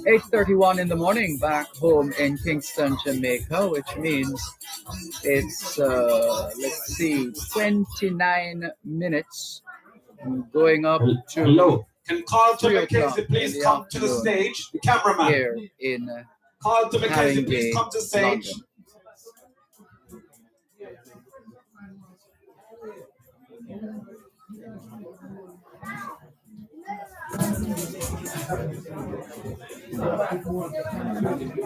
8:31 in the morning back home in Kingston, Jamaica, which means it's, let's see, 29 minutes going up to... Hello. Can Carlton Mackenzie please come to the stage? The cameraman. Here in Carlton Mackenzie, please come to the stage. London.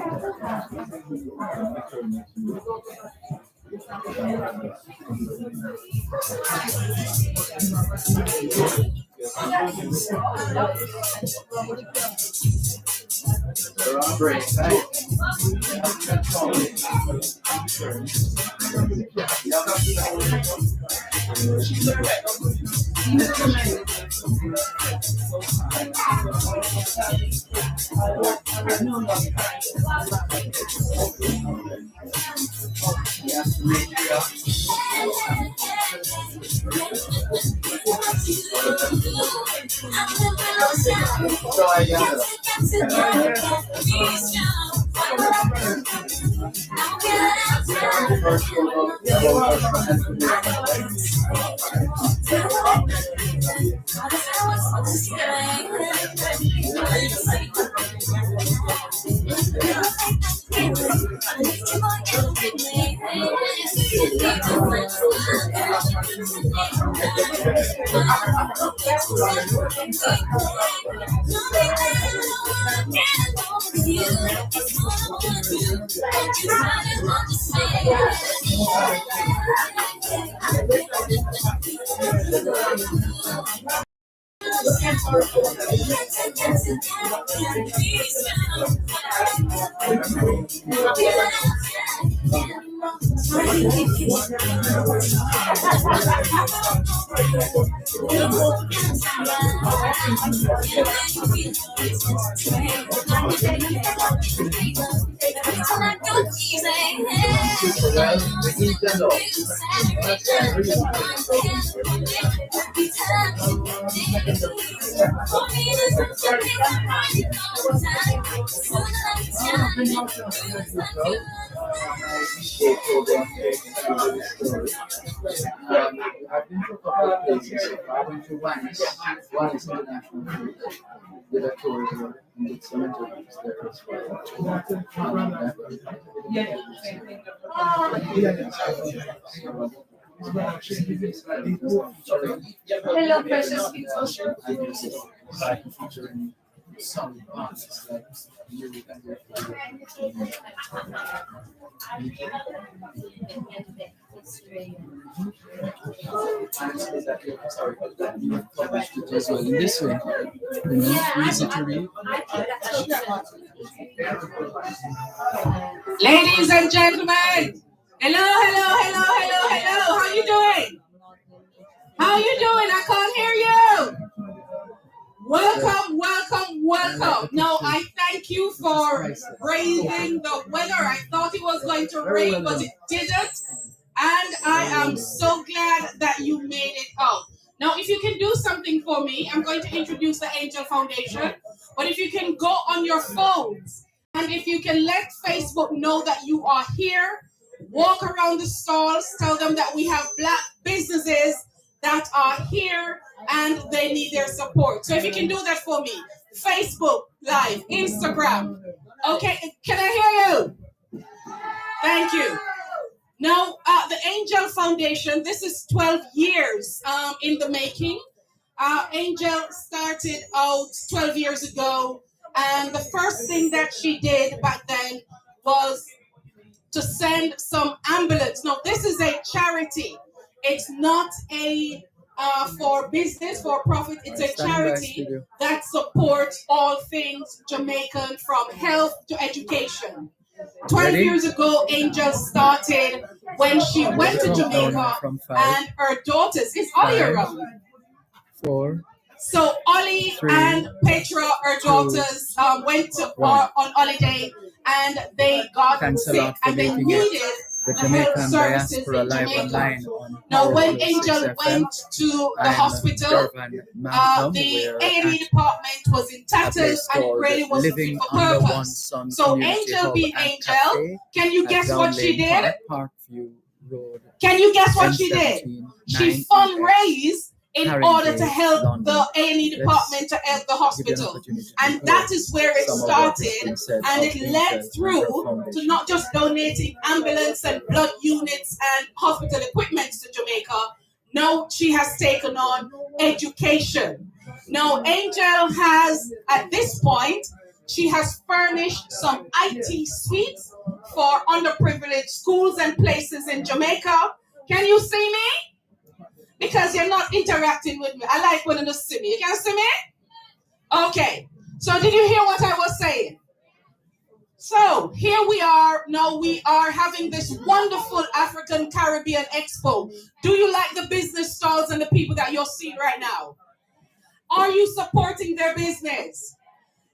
They're on break. I've been to a couple of places. I went to one is international food. Did a tour there and did some interviews there as well. Hello, precious people. Featuring some artists like you and your sorry about that. You published it as well in this way. You know, easy to read. Ladies and gentlemen, hello. How you doing? How you doing? I can't hear you. Welcome. No, I thank you for braving the weather. I thought it was going to rain, but it didn't. And I am so glad that you made it out. Now, if you can do something for me, I'm going to introduce the Angel Foundation. But if you can go on your phones, and if you can let Facebook know that you are here, walk around the stalls, tell them that we have Black businesses that are here and they need their support. So if you can do that for me, Facebook Live, Instagram. Okay, can I hear you? Thank you. Now, the Angel Foundation, this is 12 years in the making. Angel started out 12 years ago, and the first thing that she did back then was to send some ambulance. Now, this is a charity. It's not a for business, for profit. It's a charity that supports all things Jamaican, from health to education. 12 years ago, Angel started when she went to Jamaica, and her daughters, is Ollie around? 4. So Ollie and Petra, her daughters, went to on holiday, and they got sick, and they needed the Jamaican Diaspora Live Online. Now, when Angel went to the hospital, the A&E department was in tatters and really was looking for purpose. So Angel being Angel, can you guess what she did? Can you guess what she did? She fundraised in order to help the A&E department, to help the hospital. And that is where it started, and it led through to not just donating ambulance and blood units and hospital equipment to Jamaica. Now she has taken on education. Now Angel has, at this point, she has furnished some IT suites for underprivileged schools and places in Jamaica. Can you see me? Because you're not interacting with me. I like when you see me. You can see me? Okay. So did you hear what I was saying? So here we are. Now we are having this wonderful African Caribbean Expo. Do you like the business stalls and the people that you're seeing right now? Are you supporting their business?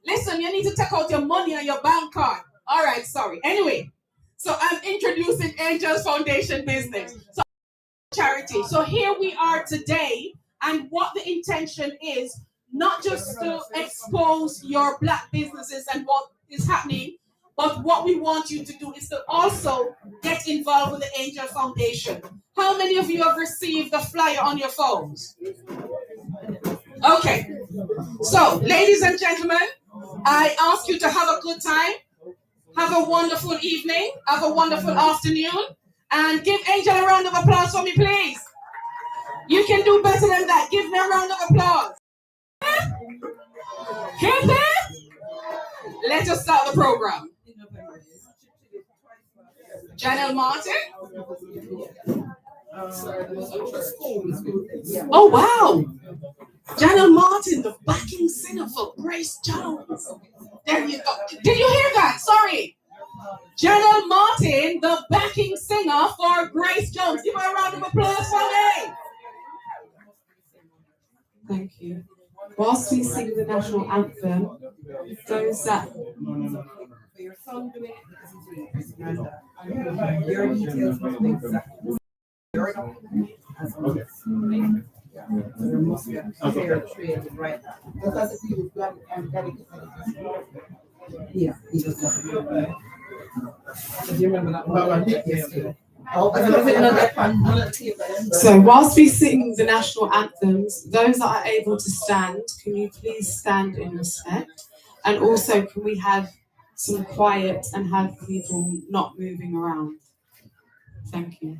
Listen, you need to take out your money on your bank card. All right, sorry. Anyway, so I'm introducing Angels Foundation Business. So charity. So here we are today, and what the intention is, not just to expose your Black businesses and what is happening, but what we want you to do is to also get involved with the Angel Foundation. How many of you have received the flyer on your phones? Okay. So, ladies and gentlemen, I ask you to have a good time, have a wonderful evening, have a wonderful afternoon, and give Angel a round of applause for me, please. You can do better than that. Give me a round of applause. Hear that? Let us start the program. Janelle Martin. Oh, wow. Janelle Martin, the backing singer for Grace Jones. There you go. Did you hear that? Sorry. Janelle Martin, the backing singer for Grace Jones. Give her a round of applause for me. Thank you. Whilst we sing the national anthem, those that So whilst we sing the national anthems, those that are able to stand, can you please stand in respect? And also, can we have some quiet and have people not moving around? Thank you.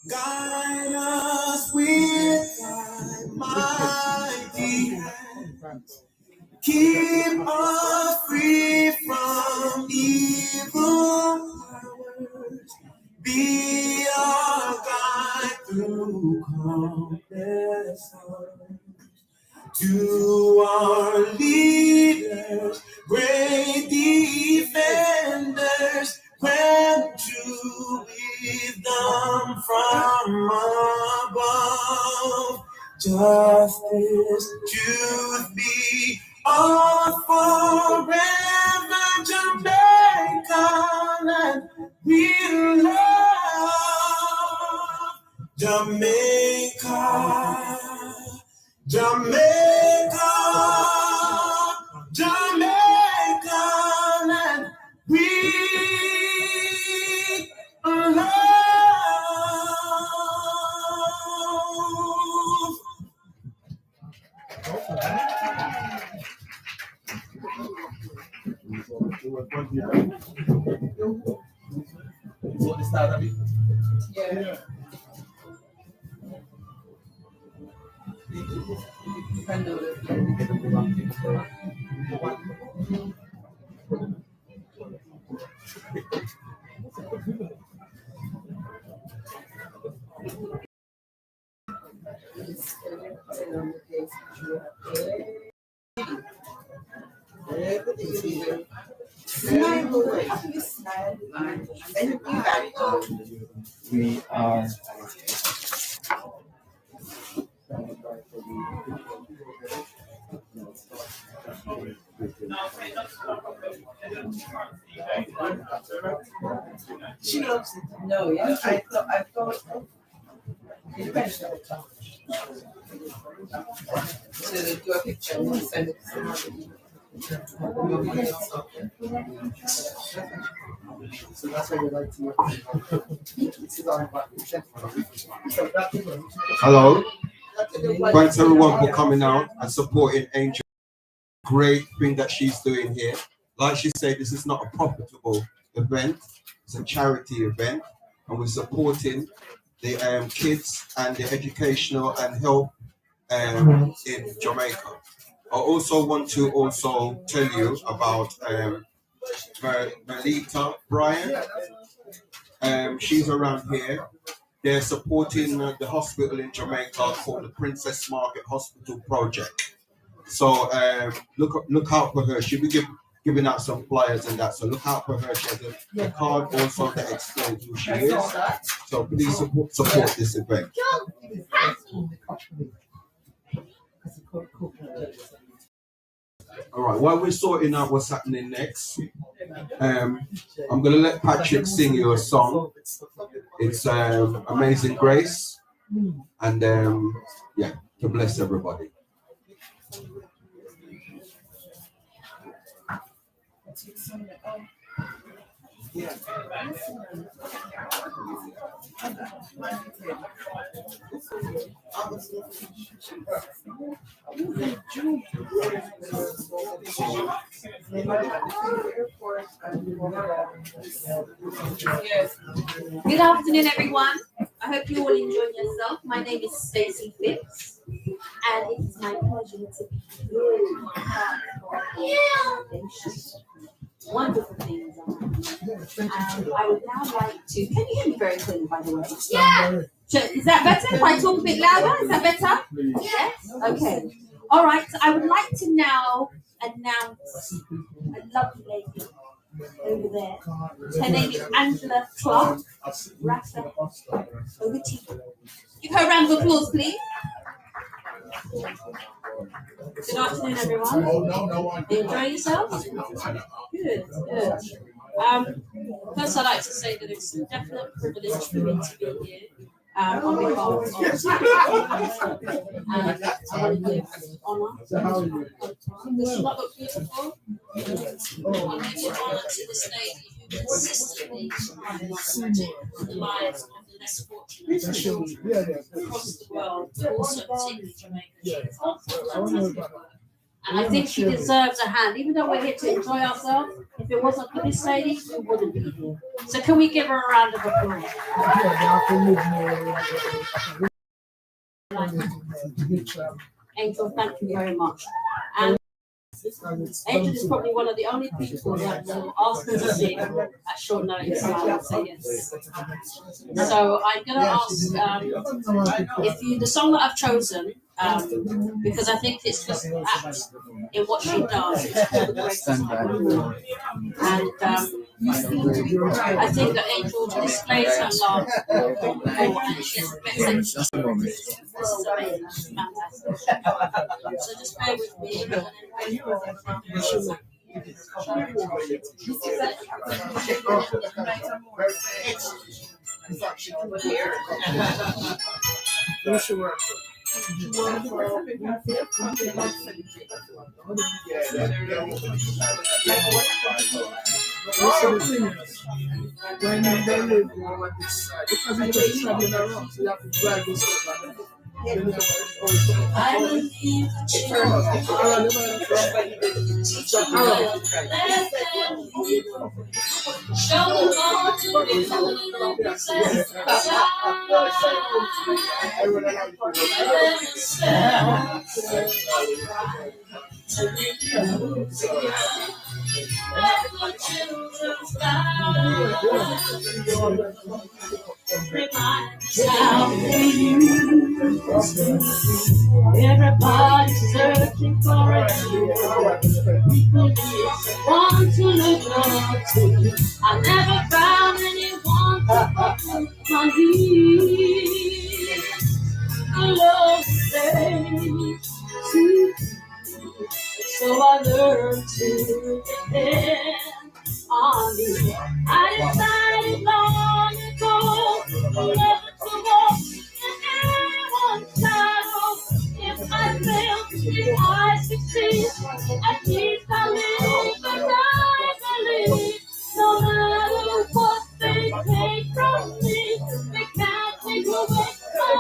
Guide us with thy mighty hand. Keep us free from evil powers. Be our guide through countless storms. To our leaders, great defenders, grant true wisdom from above. Justice, truth be all forever. Jamaica land we love. Jamaica. Jamaica, Jamaica land we love. Yeah. We are. She loves it. No, yeah. I thought. To do a picture and send it to somebody. So that's why we like to Hello. Thanks everyone for coming out and supporting Angel. Great thing that she's doing here. Like she said, this is not a profitable event. It's a charity event, and we're supporting the kids and the educational and health in Jamaica. I also want to tell you about Melita Bryan. She's around here. They're supporting the hospital in Jamaica called the Princess Margaret Hospital Project. So look out for her. She'll be giving out some flyers and that. So look out for her. She has a card also that explains who she is. So please support this event. All right, while we're sorting out what's happening next, I'm going to let Patrick sing you a song. It's Amazing Grace. And yeah, to bless everybody. Good afternoon, everyone. I hope you all enjoyed yourself. My name is Stacey Phipps, and it is my pleasure to be here. Wonderful things are happening. I would now like to. Can you hear me very clearly, by the way? Yeah. Is that better? If I talk a bit louder, is that better? Yes. Okay. All right. So I would like to now announce a lovely lady over there. Her name is Angela Clark. Rasta. Over to you. Give her a round of applause, please. Good afternoon, everyone. Enjoy yourselves? Good, good. First, I'd like to say that it's a definite privilege for me to be here on behalf of and I want to give honour. Does she not look beautiful? I want to give honour to this lady who consistently supported the lives of the less fortunate children across the world, but also particularly Jamaica. And I think she deserves a hand, even though we're here to enjoy ourselves. If it wasn't for this lady, we wouldn't be here. So can we give her a round of applause? Angel, thank you very much. And Angel is probably one of the only people that will ask her to sing at short notice, and I will say yes. So I'm going to ask if the song that I've chosen, because I think it's just apt in what she does. It's called The Greatest High. And I think that Angel displays her love and she has a message. This is amazing. This is fantastic. So just bear with me. When they live over this side, because it's just traveling around, so you have to drive this over. I believe show them all to be full of Everybody's searching for a one to look up to. I never found anyone to put my knees. I love the to so I learned to depend on you. I decided long ago never to walk in anyone's shadow. If I fail, if I succeed, at least I live and I believe. No matter what they take from me, they can't take away my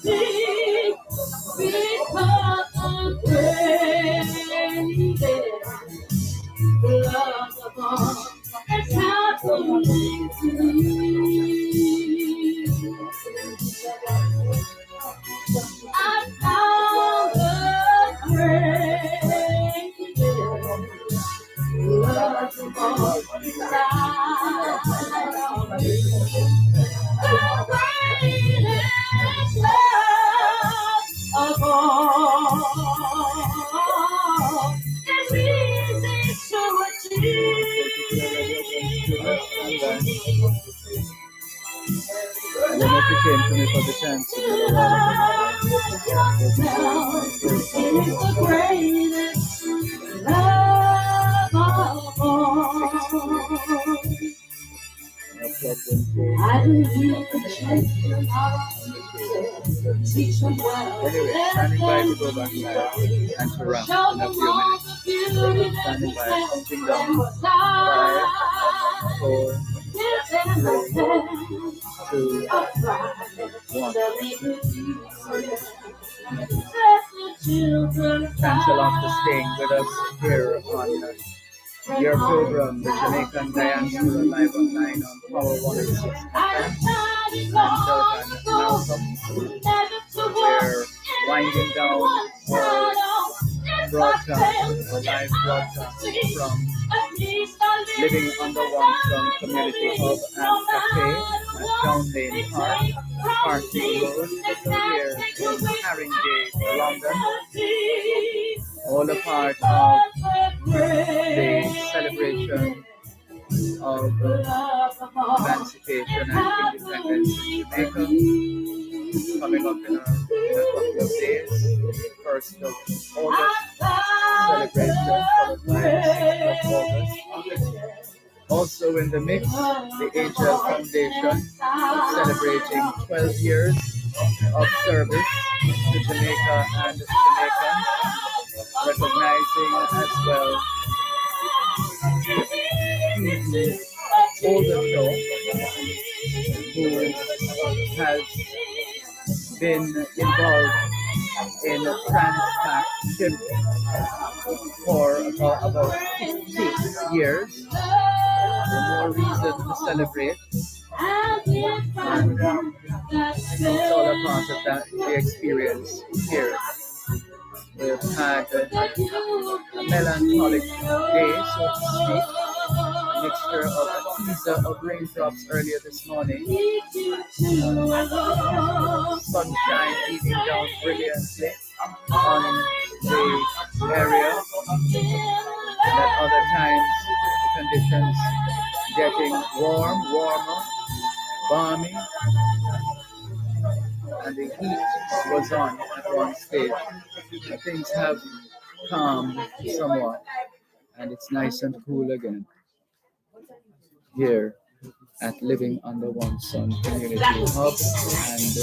dignity. Because I'm crazy, love of all that's happening to me. I found the crazy love of all inside of me. The greatest love of all is easy to achieve. I don't know if you came to me for the chance to do It's the greatest love of all. I believe teach them well. Anyway, standing by to go back live and to wrap in a few minutes. Standing by, counting down 5, 4, 3, 2, 1. Thanks a lot for staying with us here on your program, the Jamaican Diaspora, live online on Power 106 FM. I'm Dervan Malcolm. We're winding down our broadcast, our live broadcast from Living Under One Sun Community Hub and Cafe at Down Lane Park, Parking Road, here in Haringey, London. All a part of the celebration of emancipation and independence in Jamaica, coming up in a couple of days, 1st of August celebration, followed by the 6th of August. Also in the mix, the Angel Foundation celebrating 12 years of service to Jamaica and Jamaicans, recognizing as well older show who has been involved in Transpac for about 6 years. The more reason to celebrate. And it's all a part of that, the experience here. We've had a melancholic day, so to speak. Mixture of a teaser of raindrops earlier this morning. Sunshine beating down brilliantly on the area. And at other times, the conditions getting warmer, balmy. And the heat was on at one stage. Things have calmed somewhat, and it's nice and cool again here at Living Under One Sun Community Hub and